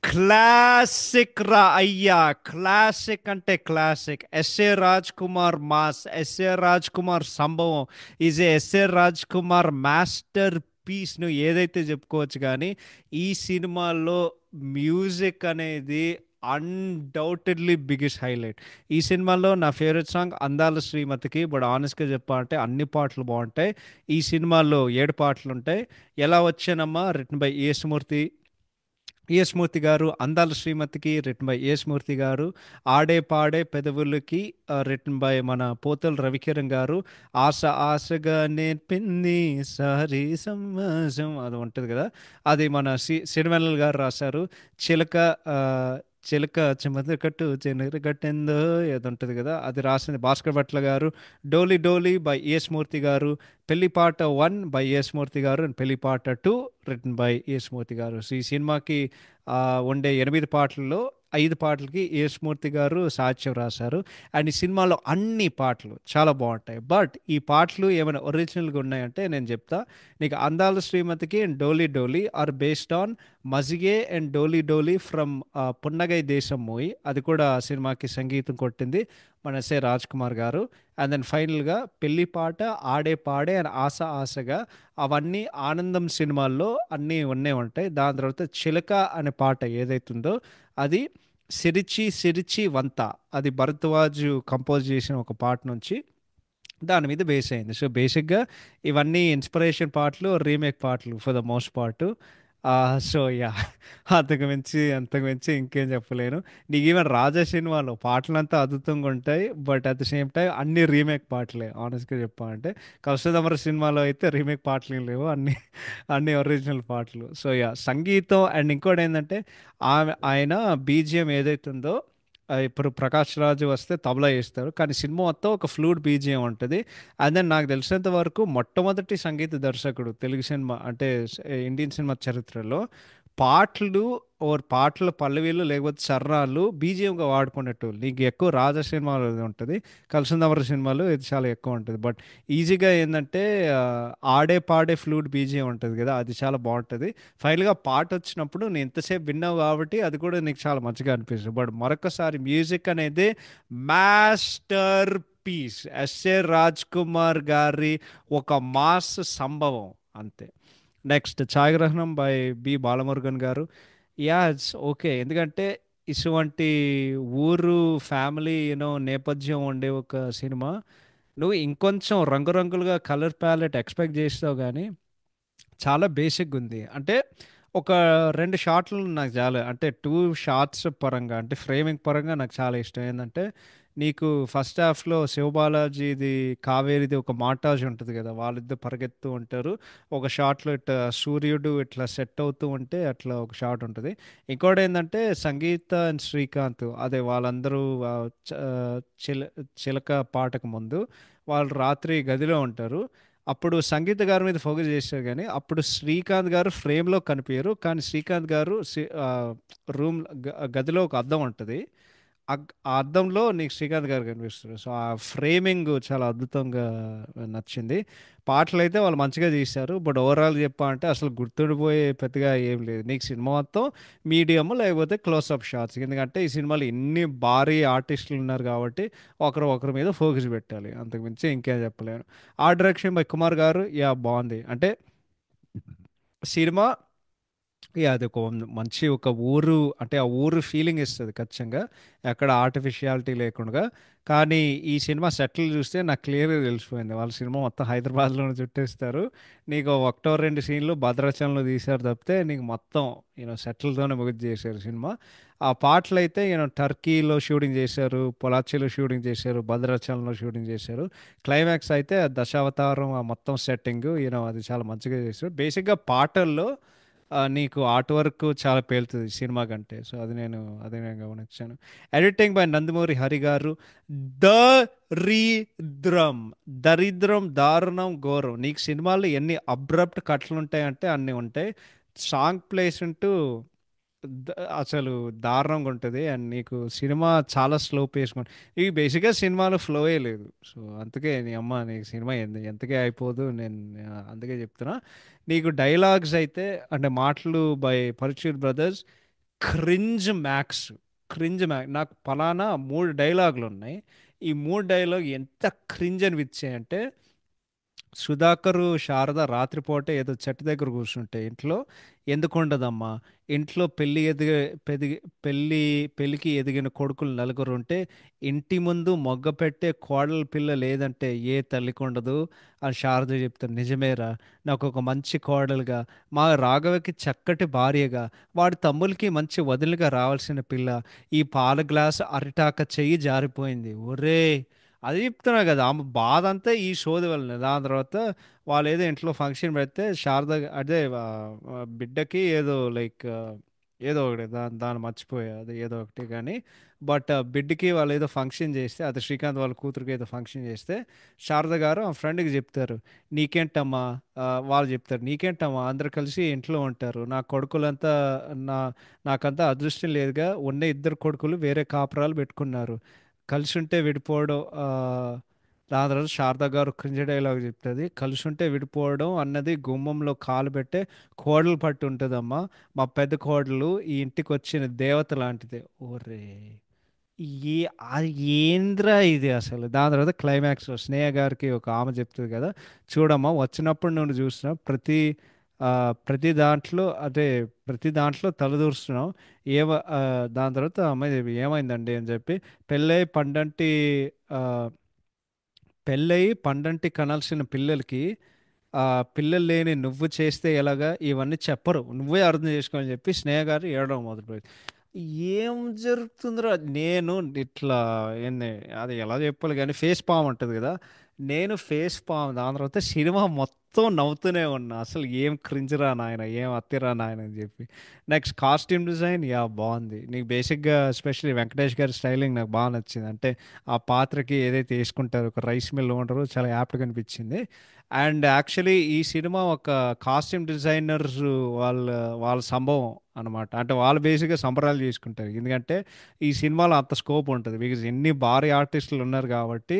క్లాసిక్ రా అయ్యా. క్లాసిక్ అంటే classic. S A Raj Kumar mass, S A Raj Kumar Sambhavam is S A Raj Kumar masterpiece నువ్వు ఏదైతే చెప్పుకోవచ్చు. కానీ ఈ సినిమాలో మ్యూజిక్ అనేది అన్డౌటెడ్లీ బిగ్గెస్ట్ హైలైట్. ఈ సినిమాలో నా ఫేవరెట్ సాంగ్ అందాల శ్రీమతికి. బట్ ఆనెస్ట్గా చెప్పాలంటే అన్ని పాటలు బాగుంటాయి. ఈ సినిమాలో 7 పాటలు ఉంటాయి. ఎలా వచ్చానమ్మా రిటన్ బై యేసుమూర్తి, మూర్తి గారు. అందాల శ్రీమతికి రిటన్ బై మూర్తి గారు. ఆడే పాడే పెదవులకి రిటన్ బై మన పోతల రవికిరణ్ గారు. ఆశ ఆశగా నేర్పింది సారీ సమాజం అది ఉంటుంది కదా, అది మన సిరివెన్నెల గారు రాశారు. చిలక ఆ, చిలక చెమట కట్టు చెనర కట్టెందో ఏది ఉంటుంది కదా, అది రాసింది భాస్కర్ భట్ల గారు. డోలీ డోలీ బై మూర్తి గారు. పెళ్లిపాట 1 బై మూర్తి గారు అండ్ పెళ్లిపాట 2 రిటన్ బై మూర్తి గారు. సో ఈ సినిమాకి ఆ, ఉండే 8 పాటల్లో 5 పాటలకి మూర్తి గారు సాహిత్యం రాశారు. అండ్ ఈ సినిమాలో అన్ని పాటలు చాలా బాగుంటాయి. బట్ ఈ పాటలు ఏమైనా ఒరిజినల్గా ఉన్నాయంటే నేను చెప్తా నీకు. Andala Srimathiki and Doli Doli are based on మజిగే and Doli Doli from Punnagai Desam movie. అది కూడా ఆ సినిమాకి సంగీతం కొట్టింది మన ఎస్ఏ రాజ్ కుమార్ గారు. అండ్ దెన్ ఫైనల్గా పెళ్లి పాట, ఆడే పాడే అండ్ ఆశ ఆశగా, అవన్నీ ఆనందం సినిమాల్లో అన్నీ ఉన్నే ఉంటాయి. దాని తర్వాత చిలక అనే పాట ఏదైతుందో అది సిరిచి సిరిచి వంత, అది భరద్వాజు కంపోజ్ చేసిన ఒక పాట నుంచి దాని మీద బేస్ అయింది. సో బేసిక్గా ఇవన్నీ ఇన్స్పిరేషన్ పాటలు, రీమేక్ పాటలు for the most part. So yeah, అంతకు మించి ఇంకేం చెప్పలేను. నీకు ఈవెన్ రాజా సినిమాలో పాటలంతా అద్భుతంగా ఉంటాయి. But at the same time అన్ని రీమేక్ పాటలే ఆనెస్ట్గా చెప్పాలంటే. కౌశదమర సినిమాలో అయితే రీమేక్ పాటలు ఏం లేవు, అన్ని ఒరిజినల్ పాటలు. సో యా, సంగీతం అండ్ ఇంకోటి ఏంటంటే ఆయన బీజిఎం ఏదైతుందో ఇప్పుడు ప్రకాష్ రాజు వస్తే తబలా వేస్తారు, కానీ సినిమా మొత్తం ఒక ఫ్లూట్ బీజిఎం ఉంటుంది. అండ్ దెన్ నాకు తెలిసినంత వరకు మొట్టమొదటి సంగీత దర్శకుడు తెలుగు సినిమా అంటే ఇండియన్ సినిమా చరిత్రలో పాటలు పాటల పల్లవీలు లేకపోతే చరణాలు బీజిఎంగా వాడుకునేటోళ్ళు. నీకు ఎక్కువ రాజా సినిమాలో ఇది ఉంటుంది, కలసందమర సినిమాలో ఇది చాలా ఎక్కువ ఉంటుంది. బట్ ఈజీగా ఏంటంటే ఆడే పాడే ఫ్లూట్ బీజిఎం ఉంటుంది కదా, అది చాలా బాగుంటుంది. ఫైనల్గా పాట వచ్చినప్పుడు నేను ఎంతసేపు విన్నావు కాబట్టి అది కూడా నీకు చాలా మంచిగా అనిపిస్తుంది. బట్ మరొకసారి మ్యూజిక్ అనేది masterpiece, S A Raj Kumar garu ఒక మాస్ సంభవం అంతే. నెక్స్ట్ ఛాయాగ్రహణం బై బాలమురుగన్ గారు. It's okay. ఎందుకంటే ఇటువంటి ఊరు ఫ్యామిలీ నేపథ్యం ఉండే ఒక సినిమా నువ్వు ఇంకొంచెం రంగురంగులుగా కలర్ ప్యాలెట్ ఎక్స్పెక్ట్ చేస్తావు, కానీ చాలా బేసిక్గా ఉంది. అంటే ఒక 2 షాట్లు నాకు చాలా, అంటే 2 షాట్స్ పరంగా అంటే ఫ్రేమింగ్ పరంగా నాకు చాలా ఇష్టం. ఏంటంటే నీకు ఫస్ట్ హాఫ్లో శివబాలాజీది కావేరిది ఒక మాంటాజ్ ఉంటుంది కదా, వాళ్ళిద్దరు పరిగెత్తు ఉంటారు. ఒక షాట్లో ఇట్లా సూర్యుడు ఇట్లా సెట్ అవుతూ ఉంటే అట్లా ఒక షాట్ ఉంటుంది. ఇంకోటి ఏంటంటే సంగీత అండ్ శ్రీకాంత్, అదే వాళ్ళందరూ చ- చిల చిలక పాటకు ముందు వాళ్ళు రాత్రి గదిలో ఉంటారు. అప్పుడు సంగీత గారి మీద ఫోకస్ చేశారు కానీ అప్పుడు శ్రీకాంత్ గారు ఫ్రేమ్లో కనిపించరు. కానీ శ్రీకాంత్ గారు రూమ్ గదిలో ఒక అద్దం ఉంటుంది. ఆ అద్దంలో నీకు శ్రీకాంత్ గారు కనిపిస్తారు. సో ఆ ఫ్రేమింగ్ చాలా అద్భుతంగా నచ్చింది. పాటలు అయితే వాళ్ళు మంచిగా తీశారు. బట్ ఓవరాల్ చెప్పా అంటే అసలు గుర్తుండిపోయే పెద్దగా ఏం లేదు. నీకు సినిమా మొత్తం మీడియం లేకపోతే క్లోజ్అప్ షాట్స్. ఎందుకంటే ఈ సినిమాలో ఇన్ని భారీ ఆర్టిస్టులు ఉన్నారు కాబట్టి ఒకరి మీద ఫోకస్ పెట్టాలి. అంతకుమించి ఇంకేం చెప్పలేను. ఆ డైరెక్షన్ బై కుమార్ గారు, యా బాగుంది. అంటే సినిమా, యా అది ఒక మంచి ఒక ఊరు, అంటే ఆ ఊరు ఫీలింగ్ ఇస్తుంది ఖచ్చితంగా, ఎక్కడ ఆర్టిఫిషియాలిటీ లేకుండా. కానీ ఈ సినిమా సెటిల్ చూస్తే నాకు క్లియర్గా తెలిసిపోయింది, వాళ్ళ సినిమా మొత్తం హైదరాబాద్లోనే చుట్టేస్తారు. నీకు ఒకటో రెండు సీన్లు భద్రాచలంలో తీశారు తప్పితే నీకు మొత్తం సెటిల్తోనే ముగిది చేశారు సినిమా. ఆ పాటలు అయితే టర్కీలో షూటింగ్ చేశారు, పొలాచిలో షూటింగ్ చేశారు, భద్రాచలంలో షూటింగ్ చేశారు. క్లైమాక్స్ అయితే ఆ దశావతారం ఆ మొత్తం సెట్టింగ్ అది చాలా మంచిగా చేశారు. బేసిక్గా పాటల్లో నీకు ఆర్ట్ వర్క్ చాలా పేలుతుంది సినిమా కంటే. సో అది నేను గమనించాను. ఎడిటింగ్ బై నందమూరి హరి గారు. దరిద్రం, దరిద్రం, దారుణం, ఘోరం. నీకు సినిమాల్లో ఎన్ని అబ్రప్ట్ కట్లు ఉంటాయంటే అన్ని ఉంటాయి. సాంగ్ ప్లేస్మెంట్ అసలు దారుణంగా ఉంటుంది. అండ్ నీకు సినిమా చాలా స్లో పేసుకుంటుంది. ఈ బేసిక్గా సినిమాలో ఫ్లోయే లేదు. సో అందుకే నీ అమ్మ నీకు సినిమా ఎంతకే అయిపోదు. నేను అందుకే చెప్తున్నా. నీకు డైలాగ్స్ అయితే అంటే మాటలు by Paruchuri brothers, cringe max. Cringe max. నాకు ఫలానా మూడు డైలాగులు ఉన్నాయి. ఈ మూడు డైలాగ్ ఎంత క్రింజ్ అనిపించాయంటే, సుధాకరు శారద రాత్రిపూట ఏదో చెట్టు దగ్గర కూర్చుంటే ఇంట్లో, ఎందుకు ఉండదమ్మా, ఇంట్లో పెదిగి పెళ్ళి పెళ్ళికి ఎదిగిన కొడుకులు నలుగురు ఉంటే ఇంటి ముందు మొగ్గ పెట్టే కోడల పిల్ల లేదంటే ఏ తల్లికి ఉండదు అని శారద చెప్తారు. నిజమేరా, నాకు ఒక మంచి కోడలుగా, మా రాఘవకి చక్కటి భార్యగా, వాడి తమ్ములకి మంచి వదిలిగా రావాల్సిన పిల్ల ఈ పాల గ్లాస్ అరిటాక చెయ్యి జారిపోయింది. ఒరే, అది చెప్తున్నా కదా, ఆమె బాధ అంతా ఈ షోది వల్లనే. దాని తర్వాత వాళ్ళు ఏదో ఇంట్లో ఫంక్షన్ పెడితే శారద అదే బిడ్డకి ఏదో లైక్ ఏదో ఒకటి దాన్ని మర్చిపోయా, అది ఏదో ఒకటి కానీ. బట్ బిడ్డకి వాళ్ళు ఏదో ఫంక్షన్ చేస్తే, అది శ్రీకాంత్ వాళ్ళ కూతురికి ఏదో ఫంక్షన్ చేస్తే శారద గారు ఆ ఫ్రెండ్కి చెప్తారు, నీకేంటమ్మా, వాళ్ళు చెప్తారు, నీకేంటమ్మా, అందరు కలిసి ఇంట్లో ఉంటారు, నా కొడుకులంతా నా నాకంతా అదృష్టం లేదుగా, ఉన్న ఇద్దరు కొడుకులు వేరే కాపురాలు పెట్టుకున్నారు, కలిసి ఉంటే విడిపోవడం. దాని తర్వాత శారదా గారు క్రింజ డైలాగ్ చెప్తుంది, కలిసి ఉంటే విడిపోవడం అన్నది గుమ్మంలో కాలు పెట్టే కోడలు పట్టు ఉంటుందమ్మా, మా పెద్ద కోడలు ఈ ఇంటికి వచ్చిన దేవత లాంటిదే. ఓరే, ఏ అది ఏంద్రా ఇది అసలు. దాని తర్వాత క్లైమాక్స్ స్నేహ గారికి ఒక ఆమె చెప్తుంది కదా, చూడమ్మా వచ్చినప్పుడు నుండి చూసిన ఆ, ప్రతి దాంట్లో అదే ప్రతి దాంట్లో తలదూరుస్తున్నావు. ఏమ ఆ, దాని తర్వాత అమ్మాయి ఏమైందండి అని చెప్పి, పెళ్ళై పండంటి ఆ, పెళ్ళయి పండంటి కనాల్సిన పిల్లలకి ఆ పిల్లలు లేని నువ్వు చేస్తే ఎలాగా, ఇవన్నీ చెప్పరు, నువ్వే అర్థం చేసుకోని చెప్పి స్నేహ గారు ఏడవడం మొదలుపెట్టి, ఏం జరుగుతుందిరా. నేను ఇట్లా ఏంది, అది ఎలా చెప్పాలి కానీ ఫేస్ పామ్ ఉంటుంది కదా, నేను ఫేస్ పామ్. దాని తర్వాత సినిమా మొత్తం నవ్వుతూనే ఉన్నా, అసలు ఏం క్రింజరా నాయన, ఏం అత్తిరా నాయన అని చెప్పి. నెక్స్ట్ కాస్ట్యూమ్ డిజైన్, యా బాగుంది. నీకు బేసిక్గా ఎస్పెషల్లీ వెంకటేష్ గారి స్టైలింగ్ నాకు బాగా నచ్చింది. అంటే ఆ పాత్రకి ఏదైతే వేసుకుంటారో ఒక రైస్ మిల్ ఉంటారో చాలా యాప్ట్గా అనిపించింది. అండ్ యాక్చువల్లీ ఈ సినిమా ఒక కాస్ట్యూమ్ డిజైనర్స్ వాళ్ళ వాళ్ళ సంభవం అనమాట. అంటే వాళ్ళు బేసిక్గా సంబరాలు చేసుకుంటారు, ఎందుకంటే ఈ సినిమాలో అంత స్కోప్ ఉంటుంది, బికాజ్ ఎన్ని భారీ ఆర్టిస్టులు ఉన్నారు కాబట్టి.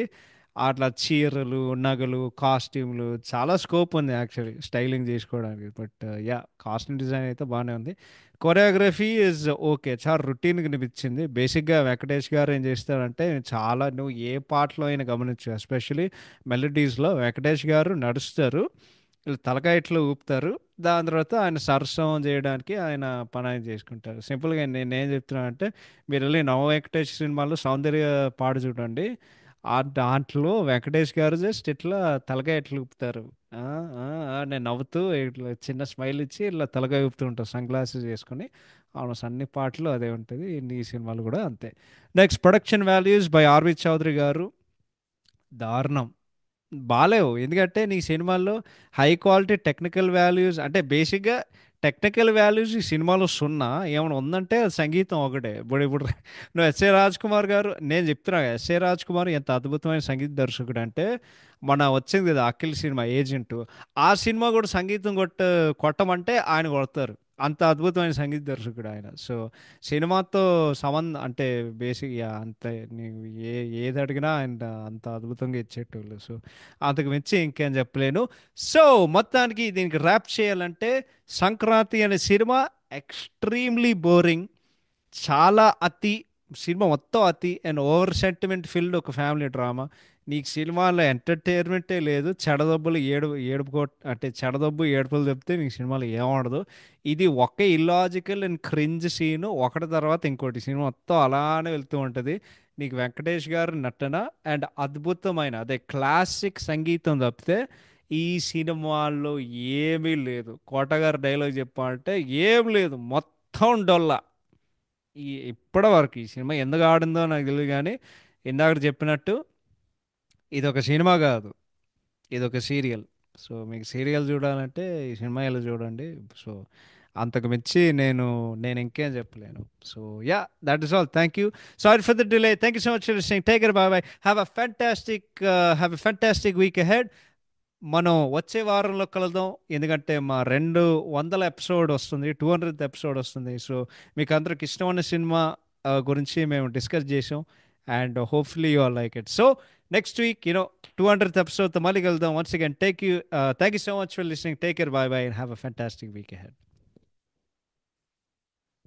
అట్లా చీరలు, నగలు, కాస్ట్యూమ్లు చాలా స్కోప్ ఉంది యాక్చువల్లీ స్టైలింగ్ చేసుకోవడానికి. బట్ యా, కాస్ట్యూమ్ డిజైన్ అయితే బాగానే ఉంది. కొరియోగ్రఫీ ఇస్ ఓకే, చాలా రొటీన్గా అనిపించింది. బేసిక్గా వెంకటేష్ గారు ఏం చేస్తారంటే, చాలా నువ్వు ఏ పాటలో అయినా గమనించు, ఎస్పెషలీ మెలడీస్లో వెంకటేష్ గారు నడుస్తారు, వీళ్ళు తలకాయ ఇట్లా ఊపుతారు, దాని తర్వాత ఆయన సరసం చేయడానికి ఆయన పని ఆయన చేసుకుంటారు. సింపుల్గా నేనేం చెప్తున్నానంటే, మీరు వెళ్ళి నవ వెంకటేష్ సినిమాలో సౌందర్య పాడు చూడండి, ఆ దాంట్లో వెంకటేష్ గారు జస్ట్ ఇట్లా తలకాయ ఇట్లా ఊపుతారు. ఆ, ఆ, నేను నవ్వుతూ ఇట్లా చిన్న స్మైల్ ఇచ్చి ఇట్లా తలకాయ ఊపుతూ ఉంటాను సన్ గ్లాసెస్ వేసుకొని. ఆల్మోస్ట్ అన్ని పాటలు అదే ఉంటుంది. ఈ సినిమాలు కూడా అంతే. Next production values by R V Chowdary garu. దారుణం. బాలేవు. ఎందుకంటే నీ సినిమాల్లో హై క్వాలిటీ టెక్నికల్ వాల్యూస్ అంటే బేసిక్గా టెక్నికల్ వాల్యూస్ ఈ సినిమాలో సున్నా. ఏమైనా ఉందంటే అది సంగీతం ఒకటే. ఇప్పుడు నువ్వు ఎస్ఏ రాజ్ కుమార్ గారు, నేను చెప్తున్నా కదా, ఎస్ఏ రాజ్ కుమార్ ఎంత అద్భుతమైన సంగీత దర్శకుడు అంటే, మన వచ్చింది కదా అఖిల్ సినిమా ఏజెంట్, ఆ సినిమా కూడా సంగీతం కొట్టమంటే ఆయన కొడతారు. అంత అద్భుతమైన సంగీత దర్శకుడు ఆయన. సో సినిమాతో సంబంధం అంటే బేసిక్ అంతే. నీవు ఏది అడిగినా ఆయన అంత అద్భుతంగా ఇచ్చేటోళ్ళు. సో అంతకు మించి ఇంకేం చెప్పలేను. సో మొత్తానికి దీనికి ర్యాప్ చేయాలంటే, సంక్రాంతి అనే సినిమా ఎక్స్ట్రీమ్లీ బోరింగ్. చాలా అతి. సినిమా మొత్తం అతి అండ్ ఓవర్ సెంటిమెంట్ ఫిల్డ్ ఒక ఫ్యామిలీ డ్రామా. నీకు సినిమాలో ఎంటర్టైన్మెంటే లేదు. చెడదబ్బులు అంటే చెడదబ్బు ఏడుపులు చెప్తే నీకు సినిమాలో ఏముండదు. ఇది ఒకే ఇల్లాజికల్ అండ్ క్రింజ్ సీను ఒకటి తర్వాత ఇంకోటి. సినిమా మొత్తం అలానే వెళ్తూ ఉంటుంది. నీకు వెంకటేష్ గారు నటన అండ్ అద్భుతమైన అదే క్లాసిక్ సంగీతం తప్పితే ఈ సినిమాల్లో ఏమీ లేదు. కోటగారు డైలాగ్ చెప్పాలంటే ఏం లేదు, మొత్తం డొల్ల. ఇప్పటి వరకు ఈ సినిమా ఎందుకు ఆడిందో నాకు తెలియదు కానీ, ఇందాక చెప్పినట్టు ఇది ఒక సినిమా కాదు, ఇది ఒక సీరియల్. సో మీకు సీరియల్ చూడాలంటే ఈ సినిమా ఎలా చూడండి. సో అంతకు మించి నేను ఇంకేం చెప్పలేను. So yeah, that is all. Thank you. Sorry for the delay. Thank you so much for listening. Take care. Bye by. Have a fantastic week ahead. మనం వచ్చే వారంలో కలుద్దాం. ఎందుకంటే మా 200 ఎపిసోడ్ వస్తుంది, 200th ఎపిసోడ్ వస్తుంది. సో మీకు అందరికి ఇష్టమైన సినిమా గురించి మేము డిస్కస్ చేసాం. And hopefully you are like it. So next week 200th ఎపిసోడ్తో మళ్ళీ కలుద్దాం. Once again thank you so much for listening. Take care. Bye bye. And have a fantastic week ahead.